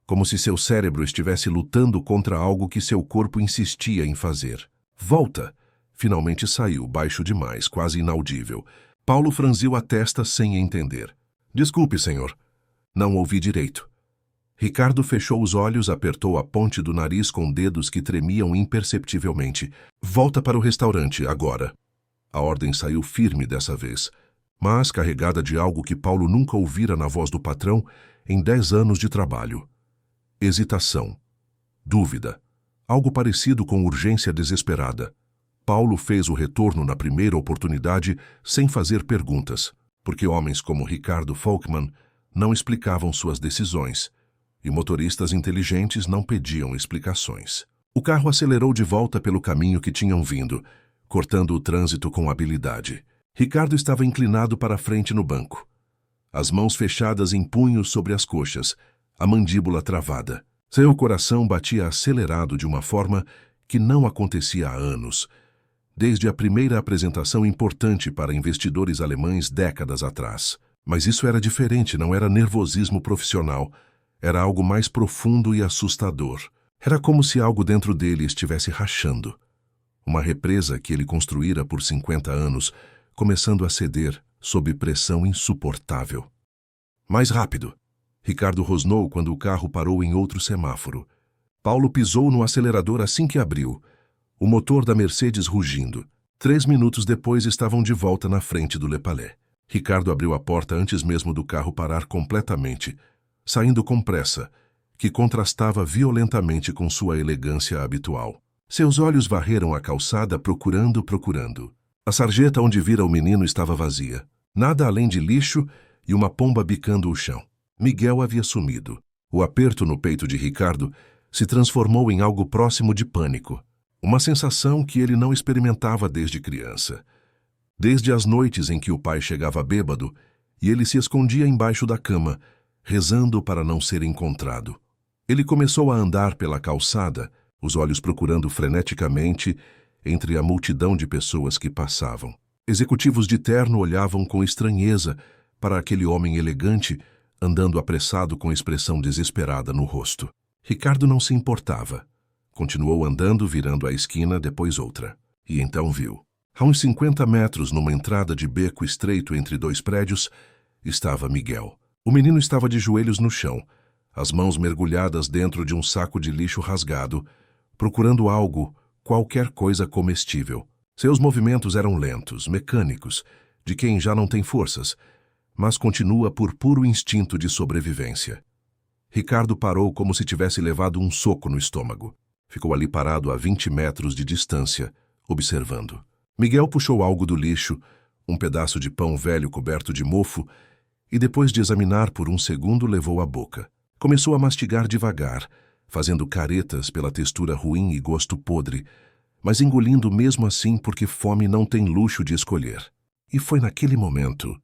como se seu cérebro estivesse lutando contra algo que seu corpo insistia em fazer. Volta! Finalmente saiu, baixo demais, quase inaudível. Paulo franziu a testa sem entender. Desculpe, senhor. Não ouvi direito. Ricardo fechou os olhos, apertou a ponte do nariz com dedos que tremiam imperceptivelmente. Volta para o restaurante, agora. A ordem saiu firme dessa vez, mas carregada de algo que Paulo nunca ouvira na voz do patrão em 10 anos de trabalho. Hesitação. Dúvida. Algo parecido com urgência desesperada. Paulo fez o retorno na primeira oportunidade sem fazer perguntas, porque homens como Ricardo Volkmann não explicavam suas decisões, e motoristas inteligentes não pediam explicações. O carro acelerou de volta pelo caminho que tinham vindo, cortando o trânsito com habilidade. Ricardo estava inclinado para a frente no banco, as mãos fechadas em punhos sobre as coxas, a mandíbula travada. Seu coração batia acelerado de uma forma que não acontecia há anos, desde a primeira apresentação importante para investidores alemães décadas atrás. Mas isso era diferente, não era nervosismo profissional, era algo mais profundo e assustador. Era como se algo dentro dele estivesse rachando. Uma represa que ele construíra por 50 anos, começando a ceder sob pressão insuportável. Mais rápido! Ricardo rosnou quando o carro parou em outro semáforo. Paulo pisou no acelerador assim que abriu, o motor da Mercedes rugindo. 3 minutos depois estavam de volta na frente do Le Palais. Ricardo abriu a porta antes mesmo do carro parar completamente, saindo com pressa, que contrastava violentamente com sua elegância habitual. Seus olhos varreram a calçada procurando. A sarjeta onde vira o menino estava vazia. Nada além de lixo e uma pomba bicando o chão. Miguel havia sumido. O aperto no peito de Ricardo se transformou em algo próximo de pânico. Uma sensação que ele não experimentava desde criança. Desde as noites em que o pai chegava bêbado e ele se escondia embaixo da cama, rezando para não ser encontrado. Ele começou a andar pela calçada, os olhos procurando freneticamente entre a multidão de pessoas que passavam. Executivos de terno olhavam com estranheza para aquele homem elegante, andando apressado com expressão desesperada no rosto. Ricardo não se importava. Continuou andando, virando a esquina, depois outra. E então viu. A uns 50 metros, numa entrada de beco estreito entre 2 prédios, estava Miguel. O menino estava de joelhos no chão, as mãos mergulhadas dentro de um saco de lixo rasgado, procurando algo, qualquer coisa comestível. Seus movimentos eram lentos, mecânicos, de quem já não tem forças, mas continua por puro instinto de sobrevivência. Ricardo parou como se tivesse levado um soco no estômago. Ficou ali parado a 20 metros de distância, observando. Miguel puxou algo do lixo, um pedaço de pão velho coberto de mofo, e depois de examinar por um segundo levou à boca. Começou a mastigar devagar, fazendo caretas pela textura ruim e gosto podre, mas engolindo mesmo assim porque fome não tem luxo de escolher. E foi naquele momento,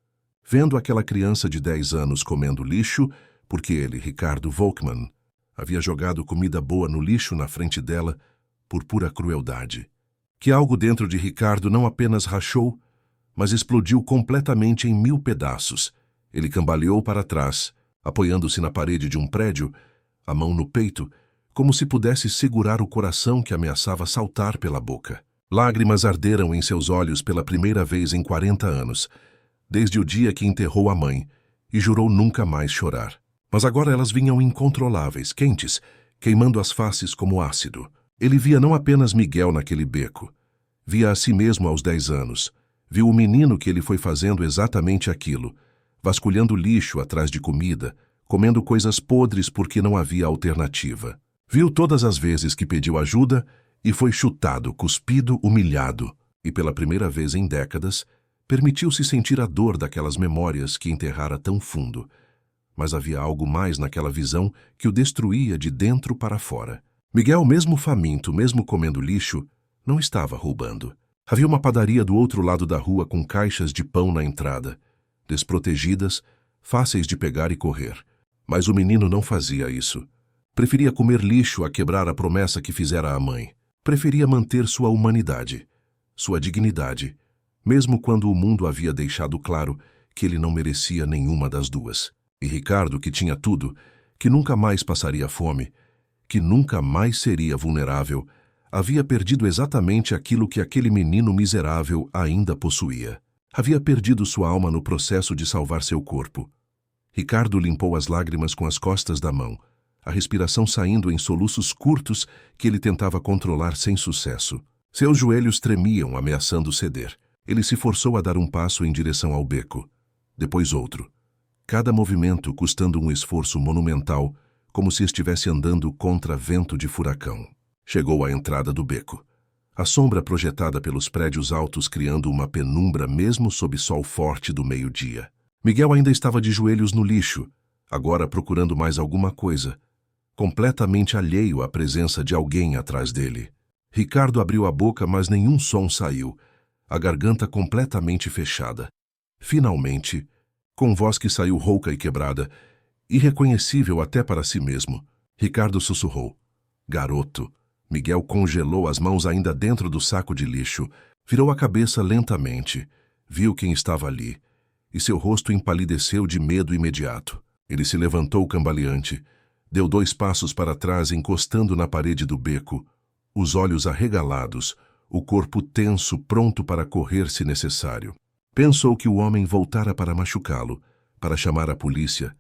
vendo aquela criança de 10 anos comendo lixo, porque ele, Ricardo Volkmann, havia jogado comida boa no lixo na frente dela por pura crueldade, que algo dentro de Ricardo não apenas rachou, mas explodiu completamente em 1000 pedaços. Ele cambaleou para trás, apoiando-se na parede de um prédio, a mão no peito, como se pudesse segurar o coração que ameaçava saltar pela boca. Lágrimas arderam em seus olhos pela primeira vez em 40 anos, desde o dia que enterrou a mãe, e jurou nunca mais chorar. Mas agora elas vinham incontroláveis, quentes, queimando as faces como ácido. Ele via não apenas Miguel naquele beco. Via a si mesmo aos 10 anos. Viu o menino que ele foi fazendo exatamente aquilo, vasculhando lixo atrás de comida, comendo coisas podres porque não havia alternativa. Viu todas as vezes que pediu ajuda e foi chutado, cuspido, humilhado. E pela primeira vez em décadas, permitiu-se sentir a dor daquelas memórias que enterrara tão fundo. Mas havia algo mais naquela visão que o destruía de dentro para fora. Miguel, mesmo faminto, mesmo comendo lixo, não estava roubando. Havia uma padaria do outro lado da rua com caixas de pão na entrada, desprotegidas, fáceis de pegar e correr. Mas o menino não fazia isso. Preferia comer lixo a quebrar a promessa que fizera à mãe. Preferia manter sua humanidade, sua dignidade, mesmo quando o mundo havia deixado claro que ele não merecia nenhuma das duas. E Ricardo, que tinha tudo, que nunca mais passaria fome, que nunca mais seria vulnerável, havia perdido exatamente aquilo que aquele menino miserável ainda possuía. Havia perdido sua alma no processo de salvar seu corpo. Ricardo limpou as lágrimas com as costas da mão, a respiração saindo em soluços curtos que ele tentava controlar sem sucesso. Seus joelhos tremiam, ameaçando ceder. Ele se forçou a dar um passo em direção ao beco, depois outro. Cada movimento custando um esforço monumental, como se estivesse andando contra vento de furacão. Chegou à entrada do beco. A sombra projetada pelos prédios altos criando uma penumbra mesmo sob sol forte do meio-dia. Miguel ainda estava de joelhos no lixo, agora procurando mais alguma coisa, completamente alheio à presença de alguém atrás dele. Ricardo abriu a boca, mas nenhum som saiu, a garganta completamente fechada. Finalmente, com voz que saiu rouca e quebrada, irreconhecível até para si mesmo, Ricardo sussurrou: "Garoto." Miguel congelou as mãos ainda dentro do saco de lixo, virou a cabeça lentamente, viu quem estava ali, e seu rosto empalideceu de medo imediato. Ele se levantou cambaleante, deu 2 passos para trás encostando na parede do beco, os olhos arregalados, o corpo tenso pronto para correr se necessário. Pensou que o homem voltara para machucá-lo, para chamar a polícia,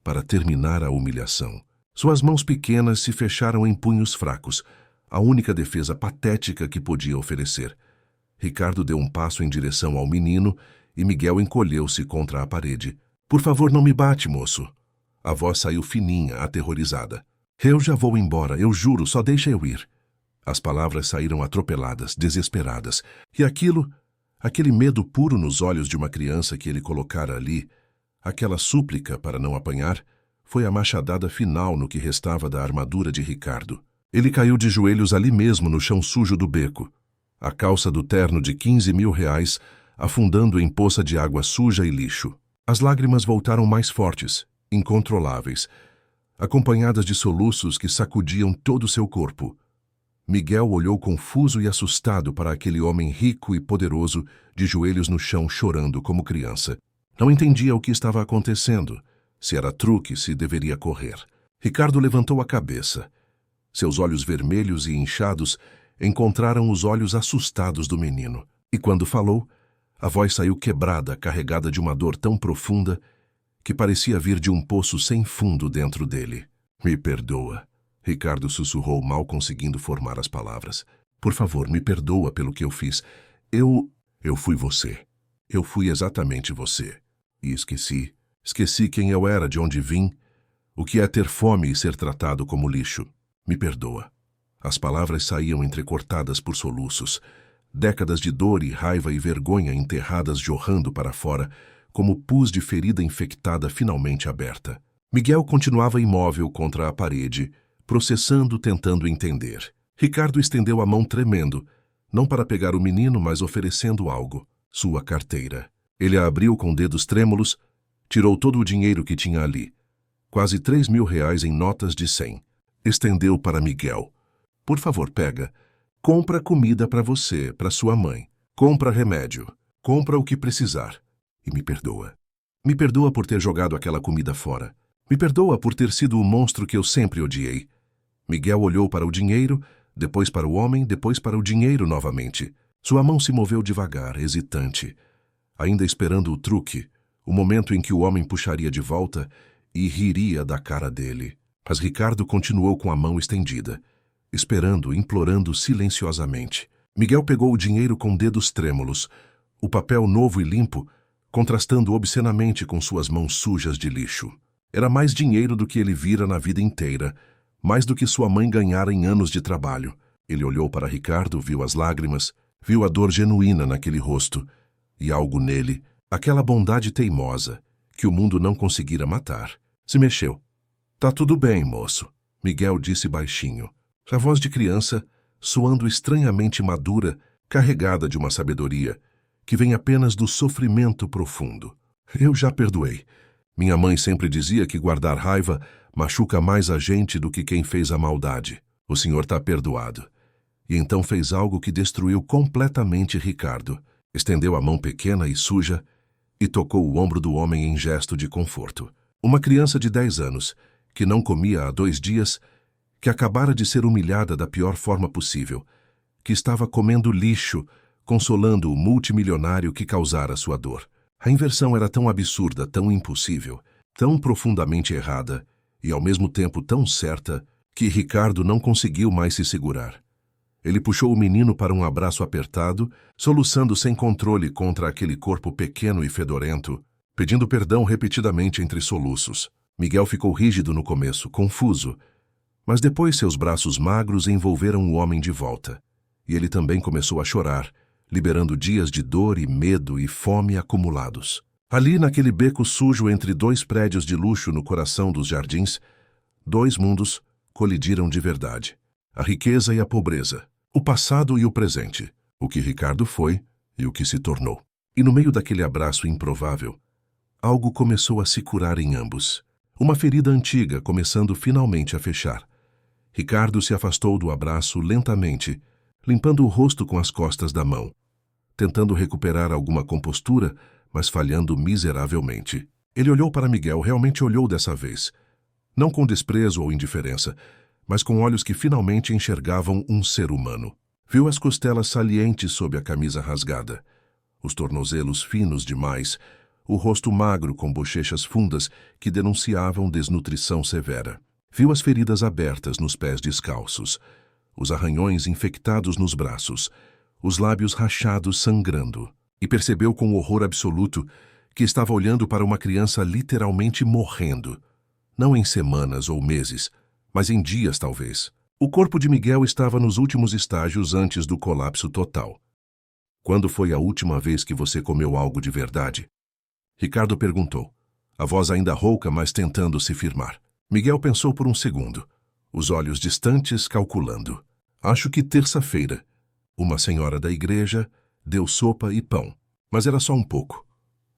para terminar a humilhação. Suas mãos pequenas se fecharam em punhos fracos, a única defesa patética que podia oferecer. Ricardo deu um passo em direção ao menino e Miguel encolheu-se contra a parede. "Por favor, não me bate, moço." A voz saiu fininha, aterrorizada. "Eu já vou embora, eu juro, só deixa eu ir." As palavras saíram atropeladas, desesperadas. E aquele medo puro nos olhos de uma criança que ele colocara ali, aquela súplica para não apanhar, foi a machadada final no que restava da armadura de Ricardo. Ele caiu de joelhos ali mesmo no chão sujo do beco, a calça do terno de 15 mil reais afundando em poça de água suja e lixo. As lágrimas voltaram mais fortes, incontroláveis, acompanhadas de soluços que sacudiam todo o seu corpo. Miguel olhou confuso e assustado para aquele homem rico e poderoso de joelhos no chão chorando como criança. Não entendia o que estava acontecendo, se era truque, se deveria correr. Ricardo levantou a cabeça. Seus olhos vermelhos e inchados encontraram os olhos assustados do menino. E quando falou, a voz saiu quebrada, carregada de uma dor tão profunda que parecia vir de um poço sem fundo dentro dele. "Me perdoa." Ricardo sussurrou, mal conseguindo formar as palavras. "Por favor, me perdoa pelo que eu fiz. Eu fui você. Eu fui exatamente você. E esqueci. Esqueci quem eu era, de onde vim, o que é ter fome e ser tratado como lixo. Me perdoa." As palavras saíam entrecortadas por soluços, décadas de dor e raiva e vergonha enterradas jorrando para fora, como pus de ferida infectada finalmente aberta. Miguel continuava imóvel contra a parede, processando, tentando entender. Ricardo estendeu a mão tremendo, não para pegar o menino, mas oferecendo algo, sua carteira. Ele a abriu com dedos trêmulos, tirou todo o dinheiro que tinha ali, quase 3 mil reais em notas de 100. Estendeu para Miguel. "Por favor, pega. Compra comida para você, para sua mãe. Compra remédio. Compra o que precisar. E me perdoa. Me perdoa por ter jogado aquela comida fora. Me perdoa por ter sido o monstro que eu sempre odiei." Miguel olhou para o dinheiro, depois para o homem, depois para o dinheiro novamente. Sua mão se moveu devagar, hesitante, ainda esperando o truque, o momento em que o homem puxaria de volta e riria da cara dele. Mas Ricardo continuou com a mão estendida, esperando, implorando silenciosamente. Miguel pegou o dinheiro com dedos trêmulos, o papel novo e limpo, contrastando obscenamente com suas mãos sujas de lixo. Era mais dinheiro do que ele vira na vida inteira, mais do que sua mãe ganhara em anos de trabalho. Ele olhou para Ricardo, viu as lágrimas, viu a dor genuína naquele rosto, e algo nele, aquela bondade teimosa, que o mundo não conseguira matar. Se mexeu. "Tá tudo bem, moço", Miguel disse baixinho. A voz de criança, soando estranhamente madura, carregada de uma sabedoria, que vem apenas do sofrimento profundo. "Eu já perdoei. Minha mãe sempre dizia que guardar raiva machuca mais a gente do que quem fez a maldade. O senhor tá perdoado." E então fez algo que destruiu completamente Ricardo. Estendeu a mão pequena e suja e tocou o ombro do homem em gesto de conforto. Uma criança de 10 anos, que não comia há 2 dias, que acabara de ser humilhada da pior forma possível, que estava comendo lixo, consolando o multimilionário que causara sua dor. A inversão era tão absurda, tão impossível, tão profundamente errada e ao mesmo tempo tão certa que Ricardo não conseguiu mais se segurar. Ele puxou o menino para um abraço apertado, soluçando sem controle contra aquele corpo pequeno e fedorento, pedindo perdão repetidamente entre soluços. Miguel ficou rígido no começo, confuso, mas depois seus braços magros envolveram o homem de volta, e ele também começou a chorar, liberando dias de dor e medo e fome acumulados. Ali, naquele beco sujo entre 2 prédios de luxo no coração dos jardins, 2 mundos colidiram de verdade. A riqueza e a pobreza, o passado e o presente, o que Ricardo foi e o que se tornou. E no meio daquele abraço improvável, algo começou a se curar em ambos. Uma ferida antiga começando finalmente a fechar. Ricardo se afastou do abraço lentamente, limpando o rosto com as costas da mão, tentando recuperar alguma compostura, mas falhando miseravelmente. Ele olhou para Miguel, realmente olhou dessa vez, não com desprezo ou indiferença, mas com olhos que finalmente enxergavam um ser humano. Viu as costelas salientes sob a camisa rasgada, os tornozelos finos demais, o rosto magro com bochechas fundas que denunciavam desnutrição severa. Viu as feridas abertas nos pés descalços, os arranhões infectados nos braços, os lábios rachados sangrando, e percebeu com horror absoluto que estava olhando para uma criança literalmente morrendo, não em semanas ou meses, mas em dias talvez. O corpo de Miguel estava nos últimos estágios antes do colapso total. "Quando foi a última vez que você comeu algo de verdade?" Ricardo perguntou, a voz ainda rouca, mas tentando se firmar. Miguel pensou por um segundo, os olhos distantes calculando. "Acho que terça-feira. Uma senhora da igreja deu sopa e pão, mas era só um pouco.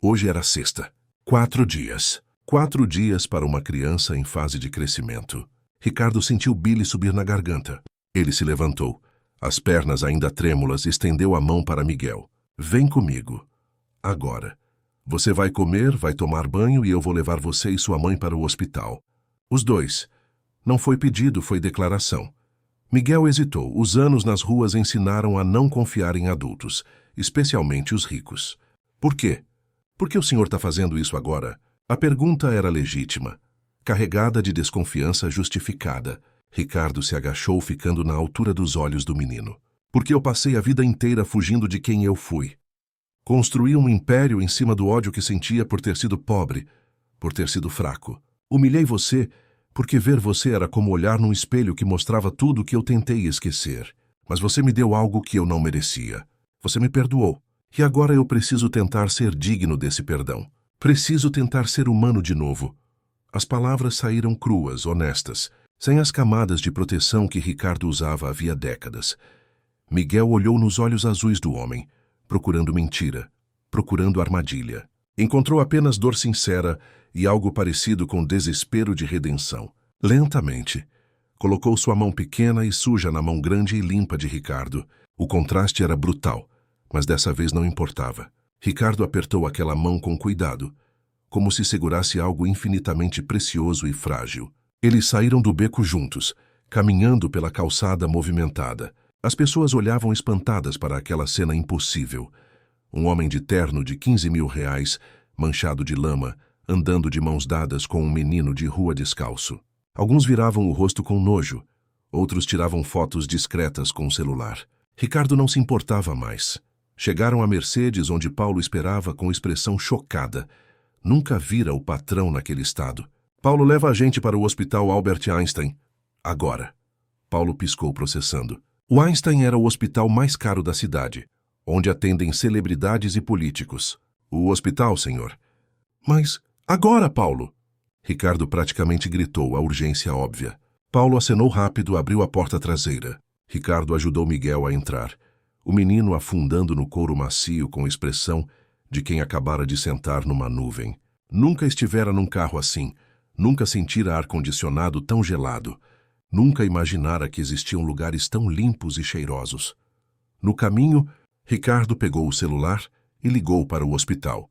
Hoje era sexta. 4 dias. 4 dias para uma criança em fase de crescimento." Ricardo sentiu bile subir na garganta. Ele se levantou, as pernas ainda trêmulas, estendeu a mão para Miguel. "Vem comigo. Agora. Você vai comer, vai tomar banho e eu vou levar você e sua mãe para o hospital." Os dois. Não foi pedido, foi declaração. Miguel hesitou. Os anos nas ruas ensinaram a não confiar em adultos, especialmente os ricos. "Por quê? Por que o senhor está fazendo isso agora?" A pergunta era legítima, carregada de desconfiança justificada. Ricardo se agachou, ficando na altura dos olhos do menino. "Porque eu passei a vida inteira fugindo de quem eu fui. Construí um império em cima do ódio que sentia por ter sido pobre, por ter sido fraco. Humilhei você porque ver você era como olhar num espelho que mostrava tudo o que eu tentei esquecer. Mas você me deu algo que eu não merecia. Você me perdoou. E agora eu preciso tentar ser digno desse perdão. Preciso tentar ser humano de novo." As palavras saíram cruas, honestas, sem as camadas de proteção que Ricardo usava havia décadas. Miguel olhou nos olhos azuis do homem, procurando mentira, procurando armadilha. Encontrou apenas dor sincera e algo parecido com desespero de redenção. Lentamente, colocou sua mão pequena e suja na mão grande e limpa de Ricardo. O contraste era brutal, mas dessa vez não importava. Ricardo apertou aquela mão com cuidado, como se segurasse algo infinitamente precioso e frágil. Eles saíram do beco juntos, caminhando pela calçada movimentada. As pessoas olhavam espantadas para aquela cena impossível. Um homem de terno de 15 mil reais, manchado de lama, andando de mãos dadas com um menino de rua descalço. Alguns viravam o rosto com nojo, outros tiravam fotos discretas com o celular. Ricardo não se importava mais. Chegaram à Mercedes, onde Paulo esperava com expressão chocada. Nunca vira o patrão naquele estado. Paulo, leva a gente para o Hospital Albert Einstein. Agora. Paulo piscou, processando. O Einstein era o hospital mais caro da cidade, onde atendem celebridades e políticos. O hospital, senhor. Mas agora, Paulo! Ricardo praticamente gritou, a urgência óbvia. Paulo acenou rápido, abriu a porta traseira. Ricardo ajudou Miguel a entrar. O menino afundando no couro macio com expressão de quem acabara de sentar numa nuvem. Nunca estivera num carro assim. Nunca sentira ar-condicionado tão gelado. Nunca imaginara que existiam lugares tão limpos e cheirosos. No caminho, Ricardo pegou o celular e ligou para o hospital,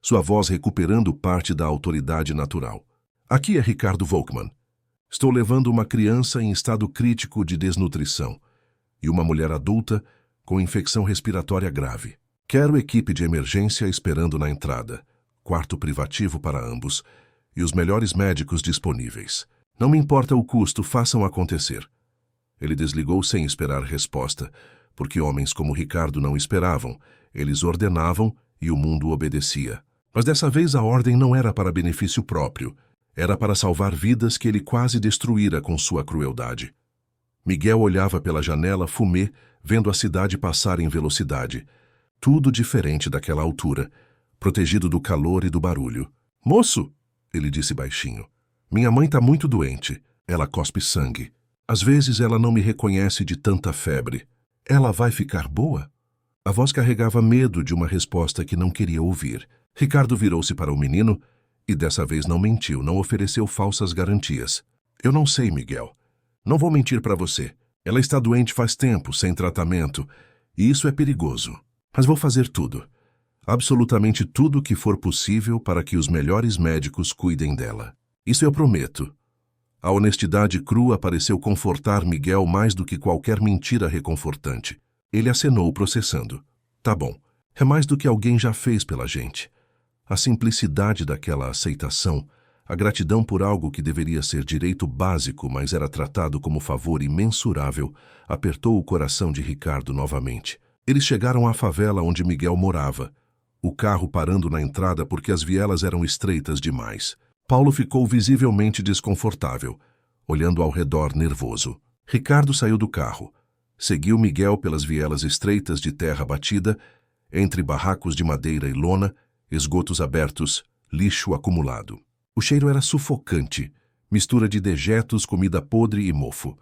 sua voz recuperando parte da autoridade natural. Aqui é Ricardo Volkmann. Estou levando uma criança em estado crítico de desnutrição e uma mulher adulta com infecção respiratória grave. Quero equipe de emergência esperando na entrada, quarto privativo para ambos e os melhores médicos disponíveis. Não me importa o custo, façam acontecer. Ele desligou sem esperar resposta, porque homens como Ricardo não esperavam. Eles ordenavam e o mundo obedecia. Mas dessa vez a ordem não era para benefício próprio. Era para salvar vidas que ele quase destruíra com sua crueldade. Miguel olhava pela janela fumê, vendo a cidade passar em velocidade. Tudo diferente daquela altura, protegido do calor e do barulho. Moço, ele disse baixinho. Minha mãe está muito doente. Ela cospe sangue. Às vezes ela não me reconhece de tanta febre. Ela vai ficar boa? A voz carregava medo de uma resposta que não queria ouvir. Ricardo virou-se para o menino e dessa vez não mentiu, não ofereceu falsas garantias. Eu não sei, Miguel. Não vou mentir para você. Ela está doente faz tempo, sem tratamento, e isso é perigoso. Mas vou fazer tudo. Absolutamente tudo o que for possível para que os melhores médicos cuidem dela. Isso eu prometo. A honestidade crua pareceu confortar Miguel mais do que qualquer mentira reconfortante. Ele acenou, processando. Tá bom, é mais do que alguém já fez pela gente. A simplicidade daquela aceitação, a gratidão por algo que deveria ser direito básico, mas era tratado como favor imensurável, apertou o coração de Ricardo novamente. Eles chegaram à favela onde Miguel morava, o carro parando na entrada porque as vielas eram estreitas demais. Paulo ficou visivelmente desconfortável, olhando ao redor nervoso. Ricardo saiu do carro. Seguiu Miguel pelas vielas estreitas de terra batida, entre barracos de madeira e lona, esgotos abertos, lixo acumulado. O cheiro era sufocante, mistura de dejetos, comida podre e mofo.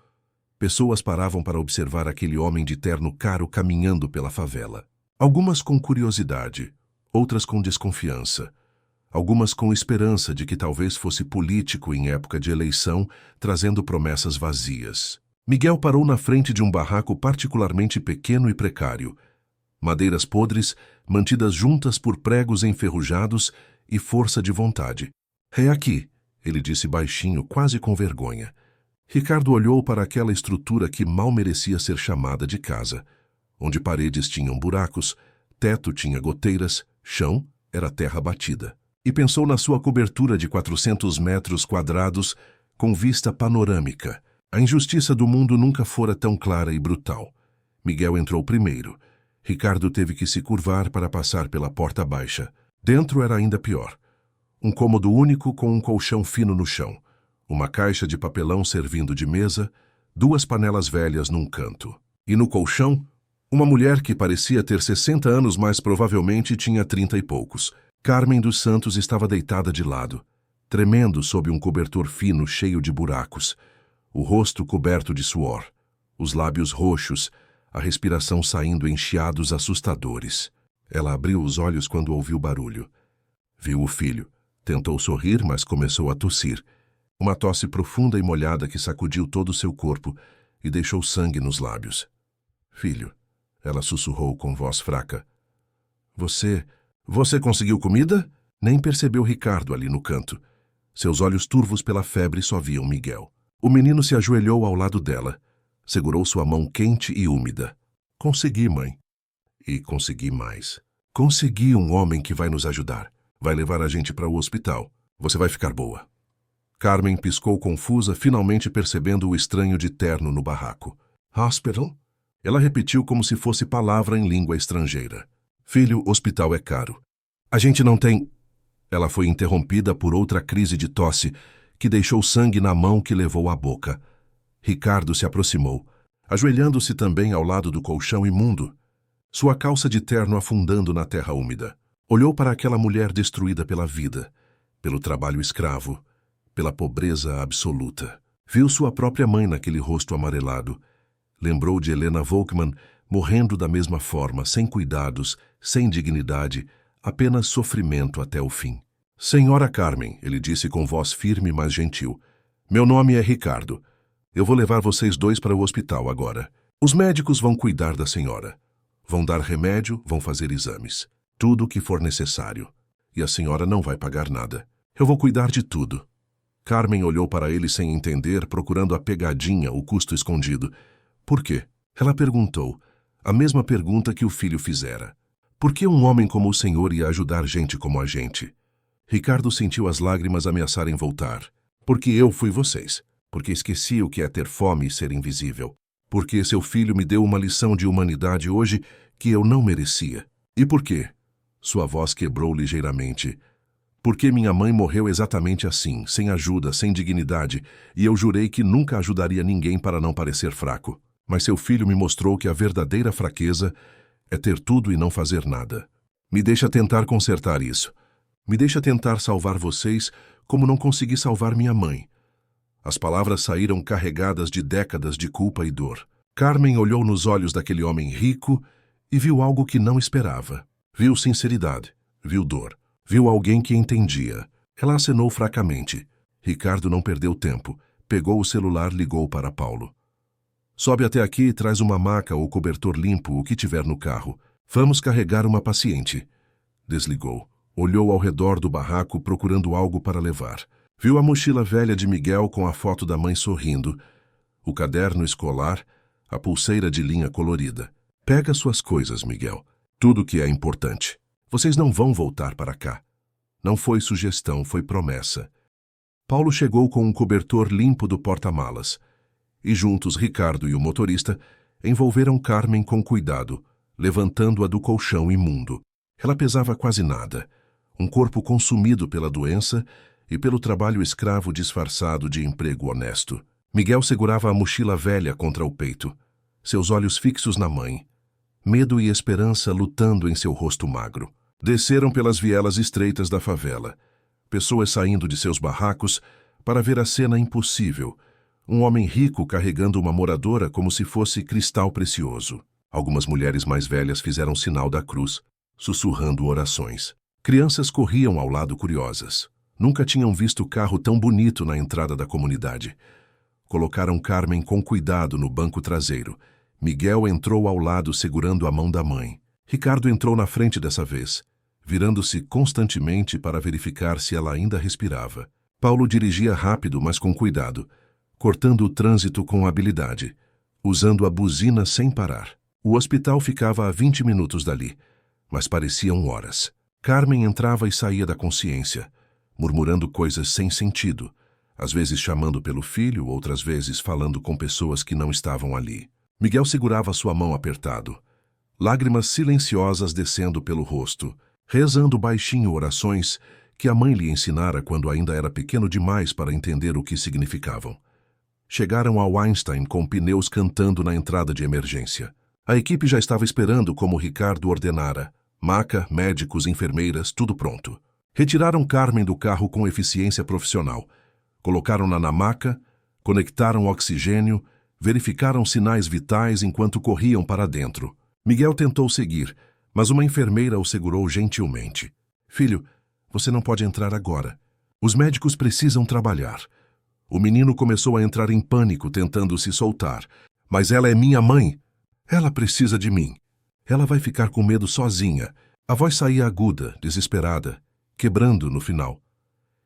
Pessoas paravam para observar aquele homem de terno caro caminhando pela favela. Algumas com curiosidade, outras com desconfiança. Algumas com esperança de que talvez fosse político em época de eleição, trazendo promessas vazias. Miguel parou na frente de um barraco particularmente pequeno e precário. Madeiras podres, mantidas juntas por pregos enferrujados e força de vontade. É aqui, ele disse baixinho, quase com vergonha. Ricardo olhou para aquela estrutura que mal merecia ser chamada de casa, onde paredes tinham buracos, teto tinha goteiras, chão era terra batida. E pensou na sua cobertura de 400 metros quadrados com vista panorâmica. A injustiça do mundo nunca fora tão clara e brutal. Miguel entrou primeiro. Ricardo teve que se curvar para passar pela porta baixa. Dentro era ainda pior. Um cômodo único com um colchão fino no chão, uma caixa de papelão servindo de mesa, 2 panelas velhas num canto. E no colchão, uma mulher que parecia ter 60 anos, mas provavelmente tinha 30 e poucos. Carmen dos Santos estava deitada de lado, tremendo sob um cobertor fino cheio de buracos, o rosto coberto de suor, os lábios roxos, a respiração saindo em chiados assustadores. Ela abriu os olhos quando ouviu barulho. Viu o filho. Tentou sorrir, mas começou a tossir. Uma tosse profunda e molhada que sacudiu todo o seu corpo e deixou sangue nos lábios. Filho, ela sussurrou com voz fraca. Você conseguiu comida? Nem percebeu Ricardo ali no canto. Seus olhos turvos pela febre só viam Miguel. O menino se ajoelhou ao lado dela. Segurou sua mão quente e úmida. Consegui, mãe. E consegui mais. Consegui um homem que vai nos ajudar. Vai levar a gente para o hospital. Você vai ficar boa. Carmen piscou confusa, finalmente percebendo o estranho de terno no barraco. Hospital? Ela repetiu como se fosse palavra em língua estrangeira. Filho, hospital é caro. A gente não tem... Ela foi interrompida por outra crise de tosse que deixou sangue na mão que levou à boca. Ricardo se aproximou, ajoelhando-se também ao lado do colchão imundo, sua calça de terno afundando na terra úmida. Olhou para aquela mulher destruída pela vida, pelo trabalho escravo, pela pobreza absoluta. Viu sua própria mãe naquele rosto amarelado. Lembrou de Helena Volkmann morrendo da mesma forma, sem cuidados, sem dignidade, apenas sofrimento até o fim. Senhora Carmen, ele disse com voz firme, mas gentil. Meu nome é Ricardo. Eu vou levar vocês dois para o hospital agora. Os médicos vão cuidar da senhora. Vão dar remédio, vão fazer exames. Tudo o que for necessário. E a senhora não vai pagar nada. Eu vou cuidar de tudo. Carmen olhou para ele sem entender, procurando a pegadinha, o custo escondido. Por quê? Ela perguntou. A mesma pergunta que o filho fizera. Por que um homem como o senhor ia ajudar gente como a gente? Ricardo sentiu as lágrimas ameaçarem voltar. Porque eu fui vocês. Porque esqueci o que é ter fome e ser invisível. Porque seu filho me deu uma lição de humanidade hoje que eu não merecia. E por quê? Sua voz quebrou ligeiramente. Porque minha mãe morreu exatamente assim, sem ajuda, sem dignidade, e eu jurei que nunca ajudaria ninguém para não parecer fraco. Mas seu filho me mostrou que a verdadeira fraqueza é ter tudo e não fazer nada. Me deixa tentar consertar isso. Me deixa tentar salvar vocês como não consegui salvar minha mãe. As palavras saíram carregadas de décadas de culpa e dor. Carmen olhou nos olhos daquele homem rico e viu algo que não esperava. Viu sinceridade, viu dor, viu alguém que entendia. Ela acenou fracamente. Ricardo não perdeu tempo. Pegou o celular, ligou para Paulo. Sobe até aqui e traz uma maca ou cobertor limpo, o que tiver no carro. Vamos carregar uma paciente. Desligou. Olhou ao redor do barraco procurando algo para levar. Viu a mochila velha de Miguel com a foto da mãe sorrindo, o caderno escolar, a pulseira de linha colorida. Pega suas coisas, Miguel. Tudo que é importante. Vocês não vão voltar para cá. Não foi sugestão, foi promessa. Paulo chegou com um cobertor limpo do porta-malas. E juntos Ricardo e o motorista envolveram Carmen com cuidado, levantando-a do colchão imundo. Ela pesava quase nada, um corpo consumido pela doença e pelo trabalho escravo disfarçado de emprego honesto. Miguel segurava a mochila velha contra o peito, seus olhos fixos na mãe, medo e esperança lutando em seu rosto magro. Desceram pelas vielas estreitas da favela, pessoas saindo de seus barracos para ver a cena impossível. Um homem rico carregando uma moradora como se fosse cristal precioso. Algumas mulheres mais velhas fizeram sinal da cruz, sussurrando orações. Crianças corriam ao lado curiosas. Nunca tinham visto carro tão bonito na entrada da comunidade. Colocaram Carmen com cuidado no banco traseiro. Miguel entrou ao lado segurando a mão da mãe. Ricardo entrou na frente dessa vez, virando-se constantemente para verificar se ela ainda respirava. Paulo dirigia rápido, mas com cuidado, cortando o trânsito com habilidade, usando a buzina sem parar. O hospital ficava a 20 minutos dali, mas pareciam horas. Carmen entrava e saía da consciência, murmurando coisas sem sentido, às vezes chamando pelo filho, outras vezes falando com pessoas que não estavam ali. Miguel segurava sua mão apertado, lágrimas silenciosas descendo pelo rosto, rezando baixinho orações que a mãe lhe ensinara quando ainda era pequeno demais para entender o que significavam. Chegaram ao Einstein com pneus cantando na entrada de emergência. A equipe já estava esperando como Ricardo ordenara. Maca, médicos, enfermeiras, tudo pronto. Retiraram Carmen do carro com eficiência profissional. Colocaram-na na maca, conectaram oxigênio, verificaram sinais vitais enquanto corriam para dentro. Miguel tentou seguir, mas uma enfermeira o segurou gentilmente. Filho, você não pode entrar agora. Os médicos precisam trabalhar. O menino começou a entrar em pânico, tentando se soltar. Mas ela é minha mãe. Ela precisa de mim. Ela vai ficar com medo sozinha. A voz saía aguda, desesperada, quebrando no final.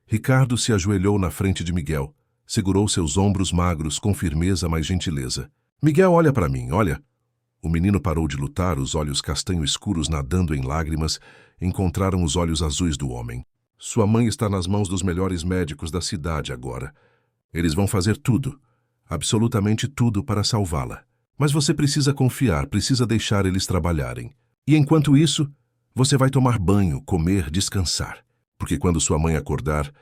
Ricardo se ajoelhou na frente de Miguel. Segurou seus ombros magros com firmeza, mas gentileza. Miguel, olha para mim, olha. O menino parou de lutar, os olhos castanho escuros nadando em lágrimas encontraram os olhos azuis do homem. Sua mãe está nas mãos dos melhores médicos da cidade agora. Eles vão fazer tudo, absolutamente tudo para salvá-la. Mas você precisa confiar, precisa deixar eles trabalharem. E enquanto isso, você vai tomar banho, comer, descansar. Porque quando sua mãe acordar,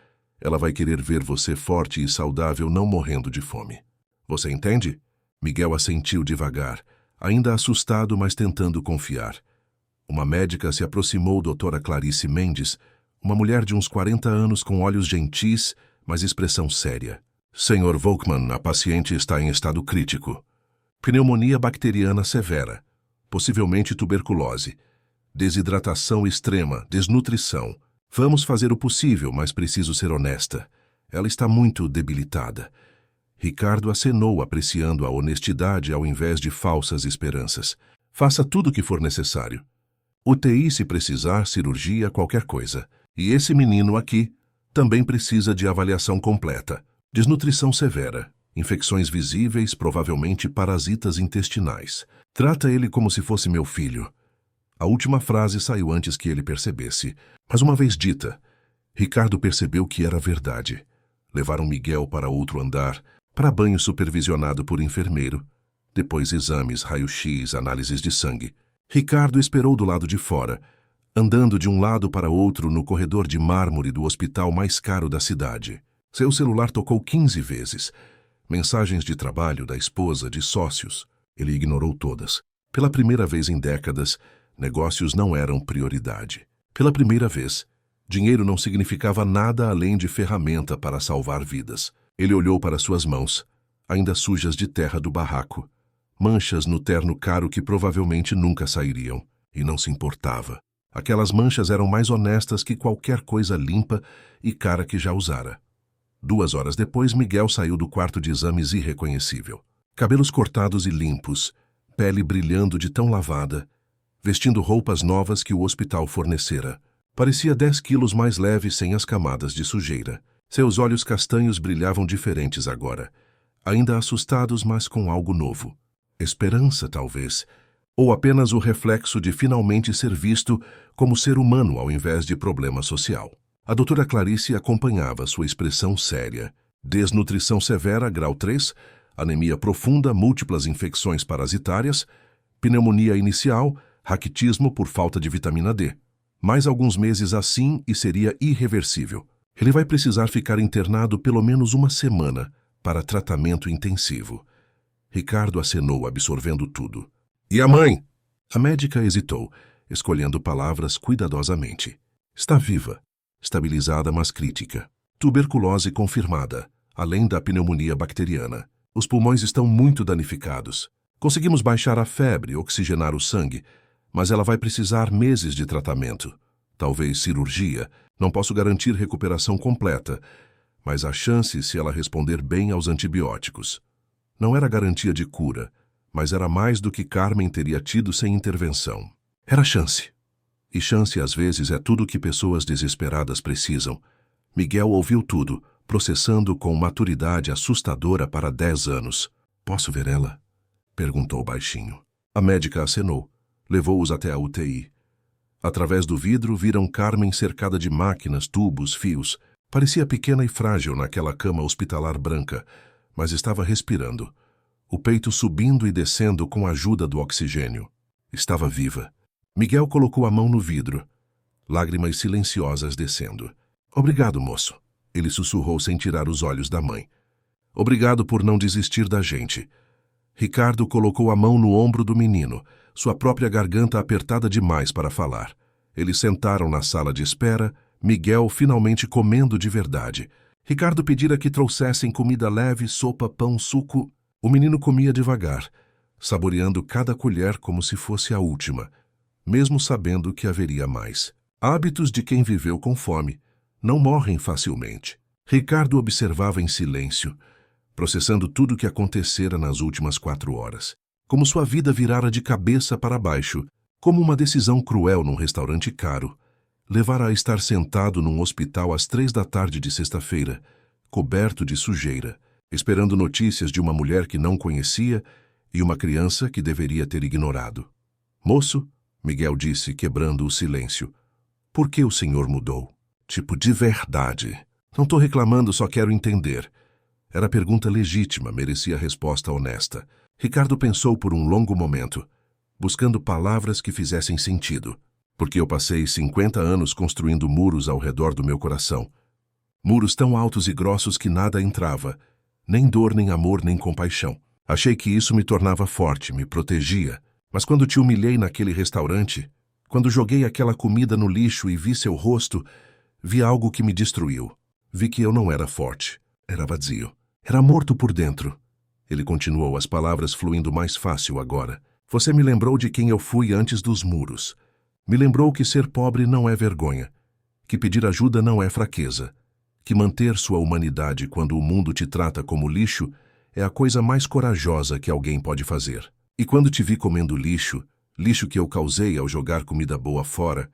ela vai querer ver você forte e saudável, não morrendo de fome. Você entende? Miguel assentiu devagar, ainda assustado, mas tentando confiar. Uma médica se aproximou, doutora Clarice Mendes, uma mulher de uns 40 anos com olhos gentis, mas expressão séria. Senhor Volkmann, a paciente está em estado crítico. Pneumonia bacteriana severa, possivelmente tuberculose, desidratação extrema, desnutrição. Vamos fazer o possível, mas preciso ser honesta. Ela está muito debilitada. Ricardo acenou, apreciando a honestidade ao invés de falsas esperanças. Faça tudo o que for necessário. UTI se precisar, cirurgia, qualquer coisa. E esse menino aqui também precisa de avaliação completa. Desnutrição severa, infecções visíveis, provavelmente parasitas intestinais. Trata ele como se fosse meu filho. A última frase saiu antes que ele percebesse. Mas uma vez dita, Ricardo percebeu que era verdade. Levaram Miguel para outro andar, para banho supervisionado por enfermeiro. Depois exames, raio-x, análises de sangue. Ricardo esperou do lado de fora, andando de um lado para outro no corredor de mármore do hospital mais caro da cidade. Seu celular tocou 15 vezes. Mensagens de trabalho, da esposa, de sócios. Ele ignorou todas. Pela primeira vez em décadas, negócios não eram prioridade. Pela primeira vez, dinheiro não significava nada além de ferramenta para salvar vidas. Ele olhou para suas mãos, ainda sujas de terra do barraco. Manchas no terno caro que provavelmente nunca sairiam, e não se importava. Aquelas manchas eram mais honestas que qualquer coisa limpa e cara que já usara. 2 horas depois, Miguel saiu do quarto de exames irreconhecível. Cabelos cortados e limpos, pele brilhando de tão lavada, vestindo roupas novas que o hospital fornecera. Parecia 10 quilos mais leve sem as camadas de sujeira. Seus olhos castanhos brilhavam diferentes agora, ainda assustados, mas com algo novo. Esperança, talvez, ou apenas o reflexo de finalmente ser visto como ser humano ao invés de problema social. A doutora Clarice acompanhava sua expressão séria. Desnutrição severa, grau 3, anemia profunda, múltiplas infecções parasitárias, pneumonia inicial, raquitismo por falta de vitamina D. Mais alguns meses assim e seria irreversível. Ele vai precisar ficar internado pelo menos 1 semana para tratamento intensivo. Ricardo acenou, absorvendo tudo. E a mãe? A médica hesitou, escolhendo palavras cuidadosamente. Está viva, estabilizada, mas crítica. Tuberculose confirmada, além da pneumonia bacteriana. Os pulmões estão muito danificados. Conseguimos baixar a febre, oxigenar o sangue, mas ela vai precisar meses de tratamento. Talvez cirurgia. Não posso garantir recuperação completa, mas há chance se ela responder bem aos antibióticos. Não era garantia de cura, mas era mais do que Carmen teria tido sem intervenção. Era chance. E chance, às vezes, é tudo que pessoas desesperadas precisam. Miguel ouviu tudo, processando com maturidade assustadora para 10 anos. Posso ver ela? Perguntou baixinho. A médica acenou. Levou-os até a UTI. Através do vidro, viram Carmen cercada de máquinas, tubos, fios. Parecia pequena e frágil naquela cama hospitalar branca, mas estava respirando. O peito subindo e descendo com a ajuda do oxigênio. Estava viva. Miguel colocou a mão no vidro. Lágrimas silenciosas descendo. Obrigado, moço. Ele sussurrou sem tirar os olhos da mãe. Obrigado por não desistir da gente. Ricardo colocou a mão no ombro do menino, sua própria garganta apertada demais para falar. Eles sentaram na sala de espera, Miguel finalmente comendo de verdade. Ricardo pedira que trouxessem comida leve, sopa, pão, suco. O menino comia devagar, saboreando cada colher como se fosse a última, mesmo sabendo que haveria mais. Hábitos de quem viveu com fome não morrem facilmente. Ricardo observava em silêncio, processando tudo o que acontecera nas últimas 4 horas. Como sua vida virara de cabeça para baixo, como uma decisão cruel num restaurante caro, levara a estar sentado num hospital às 3 da tarde de sexta-feira, coberto de sujeira, esperando notícias de uma mulher que não conhecia e uma criança que deveria ter ignorado. Moço, Miguel disse, quebrando o silêncio, por que o senhor mudou? Tipo, de verdade. Não estou reclamando, só quero entender. Era pergunta legítima, merecia resposta honesta. Ricardo pensou por um longo momento, buscando palavras que fizessem sentido, porque eu passei 50 anos construindo muros ao redor do meu coração. Muros tão altos e grossos que nada entrava, nem dor, nem amor, nem compaixão. Achei que isso me tornava forte, me protegia. Mas quando te humilhei naquele restaurante, quando joguei aquela comida no lixo e vi seu rosto, vi algo que me destruiu. Vi que eu não era forte, era vazio. Era morto por dentro. Ele continuou, as palavras fluindo mais fácil agora. Você me lembrou de quem eu fui antes dos muros. Me lembrou que ser pobre não é vergonha, que pedir ajuda não é fraqueza, que manter sua humanidade quando o mundo te trata como lixo é a coisa mais corajosa que alguém pode fazer. E quando te vi comendo lixo, lixo que eu causei ao jogar comida boa fora,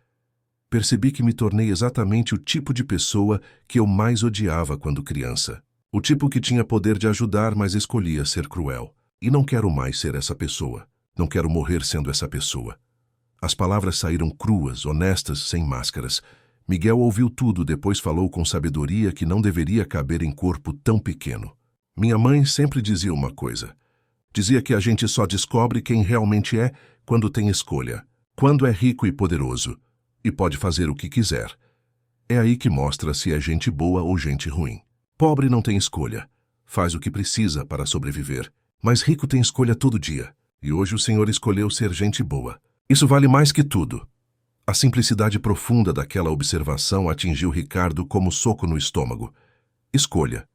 percebi que me tornei exatamente o tipo de pessoa que eu mais odiava quando criança. O tipo que tinha poder de ajudar, mas escolhia ser cruel. E não quero mais ser essa pessoa. Não quero morrer sendo essa pessoa. As palavras saíram cruas, honestas, sem máscaras. Miguel ouviu tudo, depois falou com sabedoria que não deveria caber em corpo tão pequeno. Minha mãe sempre dizia uma coisa. Dizia que a gente só descobre quem realmente é quando tem escolha, quando é rico e poderoso, e pode fazer o que quiser. É aí que mostra se é gente boa ou gente ruim. Pobre não tem escolha, faz o que precisa para sobreviver, mas rico tem escolha todo dia, e hoje o Senhor escolheu ser gente boa. Isso vale mais que tudo. A simplicidade profunda daquela observação atingiu Ricardo como soco no estômago. Escolha.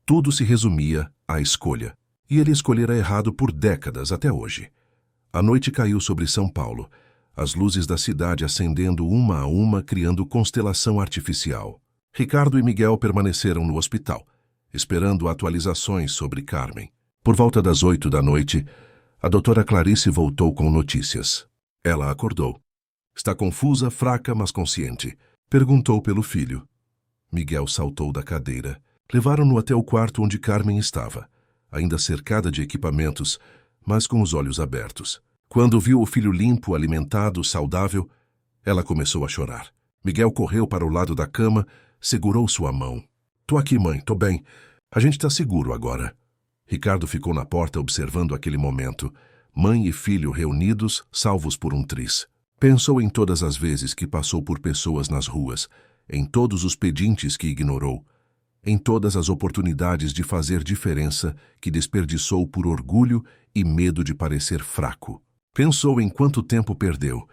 Tudo se resumia à escolha. E ele escolhera errado por décadas até hoje. A noite caiu sobre São Paulo, as luzes da cidade acendendo uma a uma, criando constelação artificial. Ricardo e Miguel permaneceram no hospital, esperando atualizações sobre Carmen. Por volta das 8 da noite, a doutora Clarice voltou com notícias. Ela acordou. Está confusa, fraca, mas consciente. Perguntou pelo filho. Miguel saltou da cadeira. Levaram-no até o quarto onde Carmen estava, ainda cercada de equipamentos, mas com os olhos abertos. Quando viu o filho limpo, alimentado, saudável, ela começou a chorar. Miguel correu para o lado da cama, segurou sua mão. Tô aqui, mãe, tô bem. A gente tá seguro agora. Ricardo ficou na porta observando aquele momento. Mãe e filho reunidos, salvos por um triz. Pensou em todas as vezes que passou por pessoas nas ruas, em todos os pedintes que ignorou, em todas as oportunidades de fazer diferença que desperdiçou por orgulho e medo de parecer fraco. Pensou em quanto tempo perdeu,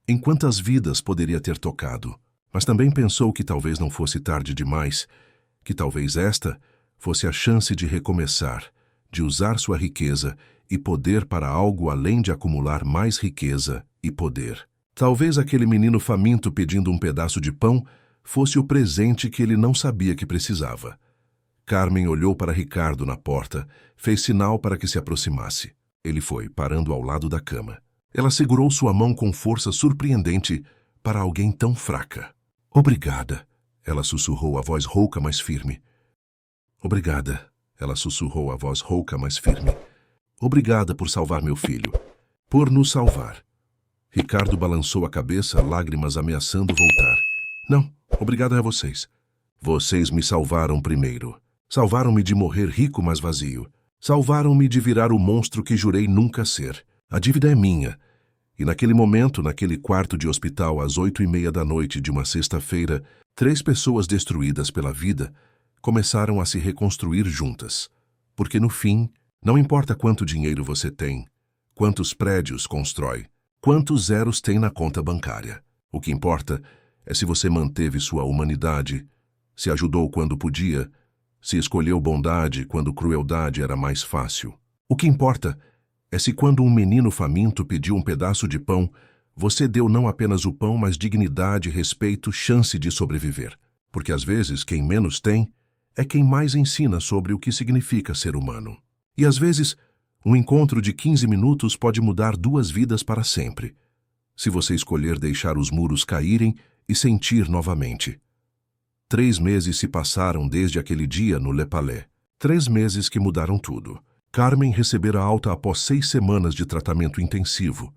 em quantas vidas poderia ter tocado. Mas também pensou que talvez não fosse tarde demais, que talvez esta fosse a chance de recomeçar, de usar sua riqueza e poder para algo além de acumular mais riqueza e poder. Talvez aquele menino faminto pedindo um pedaço de pão fosse o presente que ele não sabia que precisava. Carmen olhou para Ricardo na porta, fez sinal para que se aproximasse. Ele foi, parando ao lado da cama. Ela segurou sua mão com força surpreendente para alguém tão fraca. Obrigada, ela sussurrou a voz rouca, mas firme. Obrigada, ela sussurrou a voz rouca, mas firme. Obrigada por salvar meu filho. Por nos salvar. Ricardo balançou a cabeça, lágrimas ameaçando voltar. Não, obrigado a vocês. Vocês me salvaram primeiro. Salvaram-me de morrer rico, mas vazio. Salvaram-me de virar o monstro que jurei nunca ser. A dívida é minha. E naquele momento, naquele quarto de hospital, às 8h30 da noite de uma sexta-feira, 3 pessoas destruídas pela vida começaram a se reconstruir juntas. Porque no fim, não importa quanto dinheiro você tem, quantos prédios constrói, quantos zeros tem na conta bancária. O que importa é se você manteve sua humanidade, se ajudou quando podia, se escolheu bondade quando crueldade era mais fácil. O que importa é se quando um menino faminto pediu um pedaço de pão, você deu não apenas o pão, mas dignidade, respeito, chance de sobreviver. Porque às vezes quem menos tem é quem mais ensina sobre o que significa ser humano. E às vezes, um encontro de 15 minutos pode mudar 2 vidas para sempre, se você escolher deixar os muros caírem e sentir novamente. 3 meses se passaram desde aquele dia no Le Palais. 3 meses que mudaram tudo. Carmen recebera alta após 6 semanas de tratamento intensivo.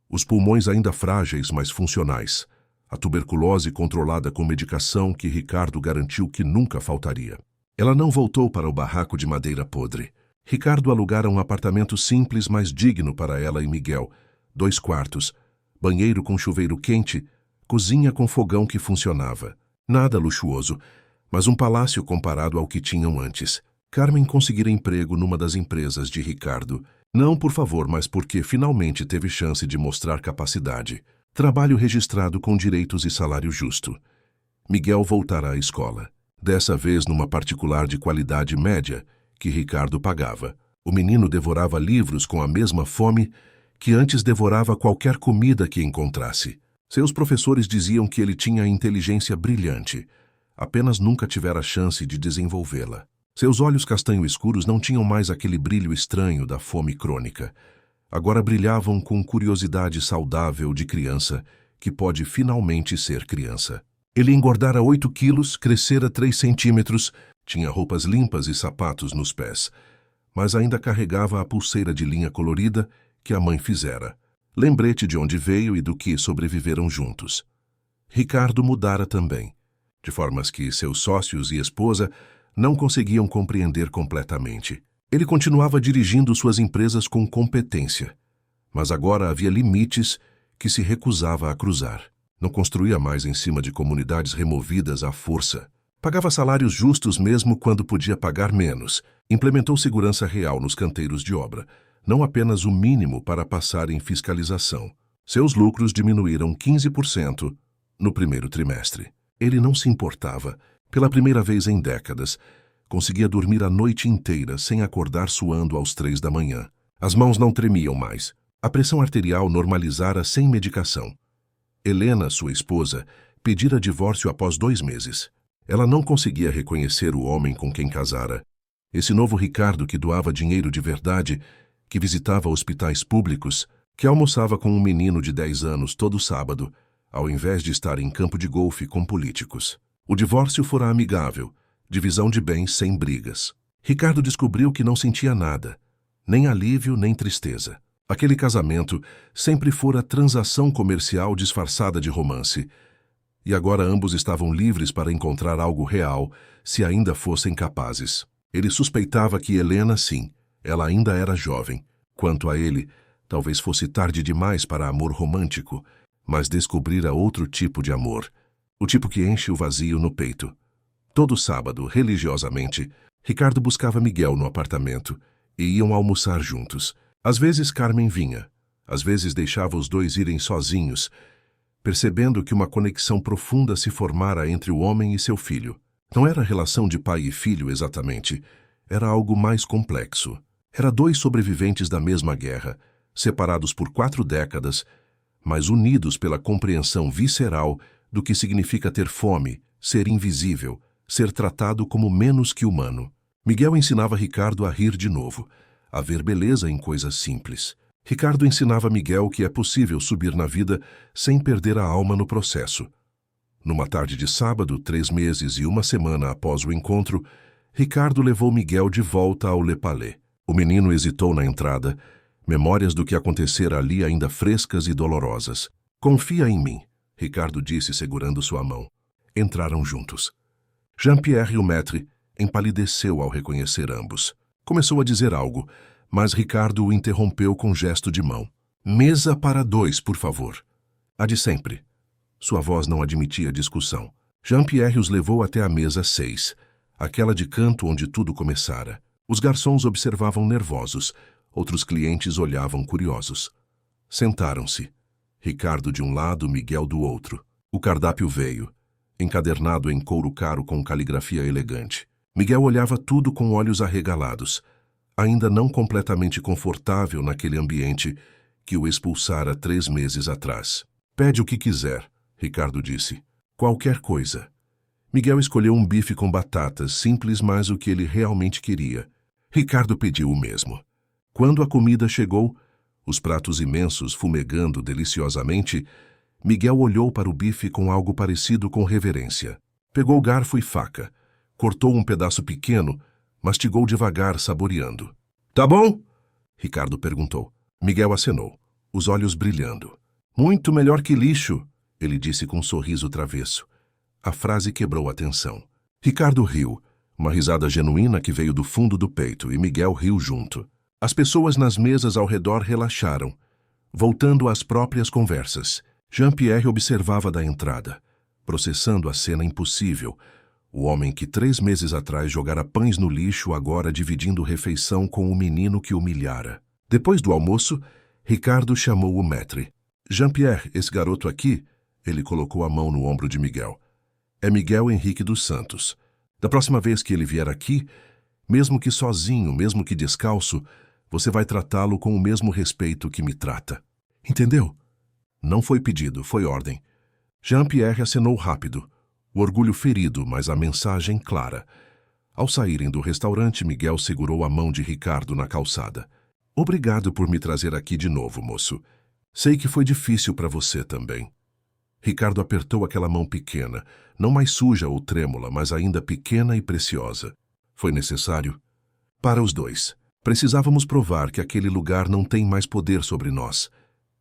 Os pulmões ainda frágeis, mas funcionais. A tuberculose controlada com medicação que Ricardo garantiu que nunca faltaria. Ela não voltou para o barraco de madeira podre. Ricardo alugara um apartamento simples, mas digno para ela e Miguel. 2 quartos, banheiro com chuveiro quente, cozinha com fogão que funcionava. Nada luxuoso, mas um palácio comparado ao que tinham antes. Carmen conseguira emprego numa das empresas de Ricardo. Não por favor, mas porque finalmente teve chance de mostrar capacidade. Trabalho registrado com direitos e salário justo. Miguel voltará à escola. Dessa vez numa particular de qualidade média, que Ricardo pagava. O menino devorava livros com a mesma fome que antes devorava qualquer comida que encontrasse. Seus professores diziam que ele tinha inteligência brilhante, apenas nunca tivera chance de desenvolvê-la. Seus olhos castanho escuros não tinham mais aquele brilho estranho da fome crônica. Agora brilhavam com curiosidade saudável de criança, que pode finalmente ser criança. Ele engordara 8 quilos, crescera 3 centímetros, tinha roupas limpas e sapatos nos pés, mas ainda carregava a pulseira de linha colorida que a mãe fizera. Lembrete de onde veio e do que sobreviveram juntos. Ricardo mudara também, de formas que seus sócios e esposa não conseguiam compreender completamente. Ele continuava dirigindo suas empresas com competência, mas agora havia limites que se recusava a cruzar. Não construía mais em cima de comunidades removidas à força. Pagava salários justos mesmo quando podia pagar menos. Implementou segurança real nos canteiros de obra, não apenas o mínimo para passar em fiscalização. Seus lucros diminuíram 15% no primeiro trimestre. Ele não se importava. Pela primeira vez em décadas, conseguia dormir a noite inteira sem acordar suando aos 3 da manhã. As mãos não tremiam mais. A pressão arterial normalizara sem medicação. Helena, sua esposa, pedira divórcio após 2 meses. Ela não conseguia reconhecer o homem com quem casara. Esse novo Ricardo que doava dinheiro de verdade, que visitava hospitais públicos, que almoçava com um menino de 10 anos todo sábado, ao invés de estar em campo de golfe com políticos. O divórcio fora amigável, divisão de bens sem brigas. Ricardo descobriu que não sentia nada, nem alívio nem tristeza. Aquele casamento sempre fora transação comercial disfarçada de romance, e agora ambos estavam livres para encontrar algo real, se ainda fossem capazes. Ele suspeitava que Helena, sim, ela ainda era jovem. Quanto a ele, talvez fosse tarde demais para amor romântico, mas descobrira outro tipo de amor, o tipo que enche o vazio no peito. Todo sábado, religiosamente, Ricardo buscava Miguel no apartamento e iam almoçar juntos. Às vezes Carmen vinha, às vezes deixava os dois irem sozinhos, percebendo que uma conexão profunda se formara entre o homem e seu filho. Não era relação de pai e filho exatamente, era algo mais complexo. Era 2 sobreviventes da mesma guerra, separados por 4 décadas, mas unidos pela compreensão visceral do que significa ter fome, ser invisível, ser tratado como menos que humano. Miguel ensinava Ricardo a rir de novo, a ver beleza em coisas simples. Ricardo ensinava Miguel que é possível subir na vida sem perder a alma no processo. Numa tarde de sábado, 3 meses e 1 semana após o encontro, Ricardo levou Miguel de volta ao Le Palais. O menino hesitou na entrada, memórias do que acontecera ali ainda frescas e dolorosas. "Confia em mim", Ricardo disse segurando sua mão. Entraram juntos. Jean-Pierre Lemaitre empalideceu ao reconhecer ambos. Começou a dizer algo, mas Ricardo o interrompeu com gesto de mão. "Mesa para 2, por favor." "A de sempre." Sua voz não admitia discussão. Jean-Pierre os levou até a mesa 6, aquela de canto onde tudo começara. Os garçons observavam nervosos, outros clientes olhavam curiosos. Sentaram-se. Ricardo de um lado, Miguel do outro. O cardápio veio, encadernado em couro caro com caligrafia elegante. Miguel olhava tudo com olhos arregalados, ainda não completamente confortável naquele ambiente que o expulsara 3 meses atrás. "Pede o que quiser", Ricardo disse. "Qualquer coisa." Miguel escolheu um bife com batatas, simples, mas o que ele realmente queria. Ricardo pediu o mesmo. Quando a comida chegou, os pratos imensos fumegando deliciosamente, Miguel olhou para o bife com algo parecido com reverência. Pegou garfo e faca, cortou um pedaço pequeno, mastigou devagar, saboreando. Tá bom? Ricardo perguntou. Miguel acenou, os olhos brilhando. Muito melhor que lixo, ele disse com um sorriso travesso. A frase quebrou a tensão. Ricardo riu, uma risada genuína que veio do fundo do peito, e Miguel riu junto. As pessoas nas mesas ao redor relaxaram, voltando às próprias conversas. Jean-Pierre observava da entrada, processando a cena impossível. O homem que 3 meses atrás jogara pães no lixo, agora dividindo refeição com o menino que humilhara. Depois do almoço, Ricardo chamou o maître. Jean-Pierre, esse garoto aqui, ele colocou a mão no ombro de Miguel. É Miguel Henrique dos Santos. Da próxima vez que ele vier aqui, mesmo que sozinho, mesmo que descalço, você vai tratá-lo com o mesmo respeito que me trata. Entendeu? Não foi pedido, foi ordem. Jean-Pierre acenou rápido, o orgulho ferido, mas a mensagem clara. Ao saírem do restaurante, Miguel segurou a mão de Ricardo na calçada. Obrigado por me trazer aqui de novo, moço. Sei que foi difícil para você também. Ricardo apertou aquela mão pequena, não mais suja ou trêmula, mas ainda pequena e preciosa. Foi necessário? Para os dois. Precisávamos provar que aquele lugar não tem mais poder sobre nós,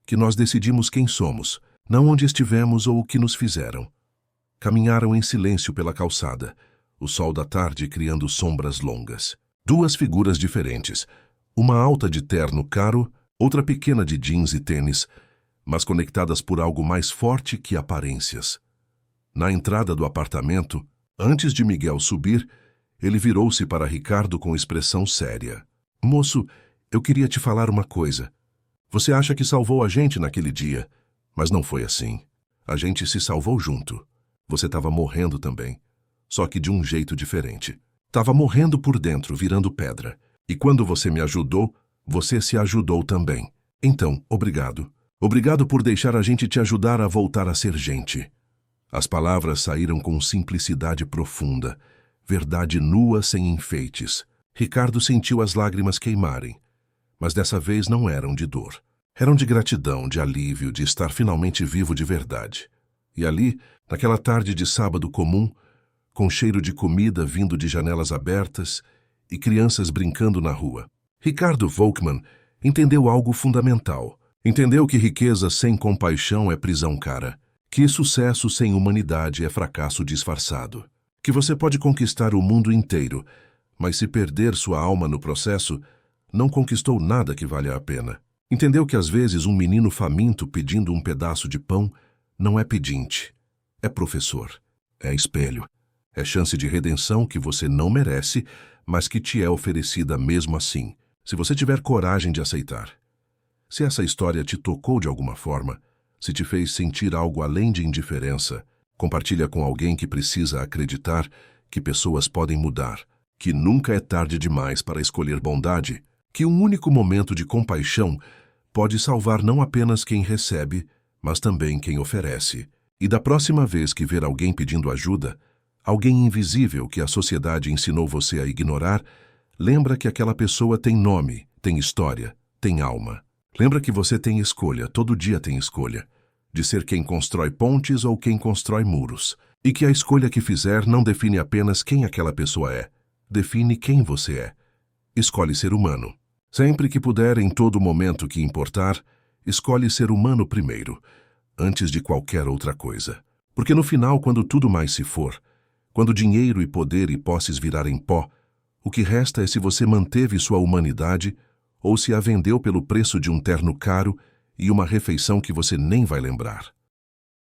que nós decidimos quem somos, não onde estivemos ou o que nos fizeram. Caminharam em silêncio pela calçada, o sol da tarde criando sombras longas. 2 figuras diferentes, uma alta de terno caro, outra pequena de jeans e tênis, mas conectadas por algo mais forte que aparências. Na entrada do apartamento, antes de Miguel subir, ele virou-se para Ricardo com expressão séria. Moço, eu queria te falar uma coisa. Você acha que salvou a gente naquele dia, mas não foi assim. A gente se salvou junto. Você estava morrendo também, só que de um jeito diferente. Estava morrendo por dentro, virando pedra. E quando você me ajudou, você se ajudou também. Então, obrigado. Obrigado por deixar a gente te ajudar a voltar a ser gente. As palavras saíram com simplicidade profunda, verdade nua sem enfeites. Ricardo sentiu as lágrimas queimarem, mas dessa vez não eram de dor. Eram de gratidão, de alívio, de estar finalmente vivo de verdade. E ali, naquela tarde de sábado comum, com cheiro de comida vindo de janelas abertas e crianças brincando na rua, Ricardo Volkmann entendeu algo fundamental. Entendeu que riqueza sem compaixão é prisão cara, que sucesso sem humanidade é fracasso disfarçado, que você pode conquistar o mundo inteiro, mas se perder sua alma no processo, não conquistou nada que valha a pena. Entendeu que às vezes um menino faminto pedindo um pedaço de pão não é pedinte, é professor, é espelho, é chance de redenção que você não merece, mas que te é oferecida mesmo assim, se você tiver coragem de aceitar. Se essa história te tocou de alguma forma, se te fez sentir algo além de indiferença, compartilha com alguém que precisa acreditar que pessoas podem mudar, que nunca é tarde demais para escolher bondade, que um único momento de compaixão pode salvar não apenas quem recebe, mas também quem oferece. E da próxima vez que ver alguém pedindo ajuda, alguém invisível que a sociedade ensinou você a ignorar, lembra que aquela pessoa tem nome, tem história, tem alma. Lembra que você tem escolha, todo dia tem escolha, de ser quem constrói pontes ou quem constrói muros. E que a escolha que fizer não define apenas quem aquela pessoa é, define quem você é. Escolhe ser humano. Sempre que puder, em todo momento que importar, escolhe ser humano primeiro, antes de qualquer outra coisa. Porque no final, quando tudo mais se for, quando dinheiro e poder e posses virarem pó, o que resta é se você manteve sua humanidade ou se a vendeu pelo preço de um terno caro e uma refeição que você nem vai lembrar.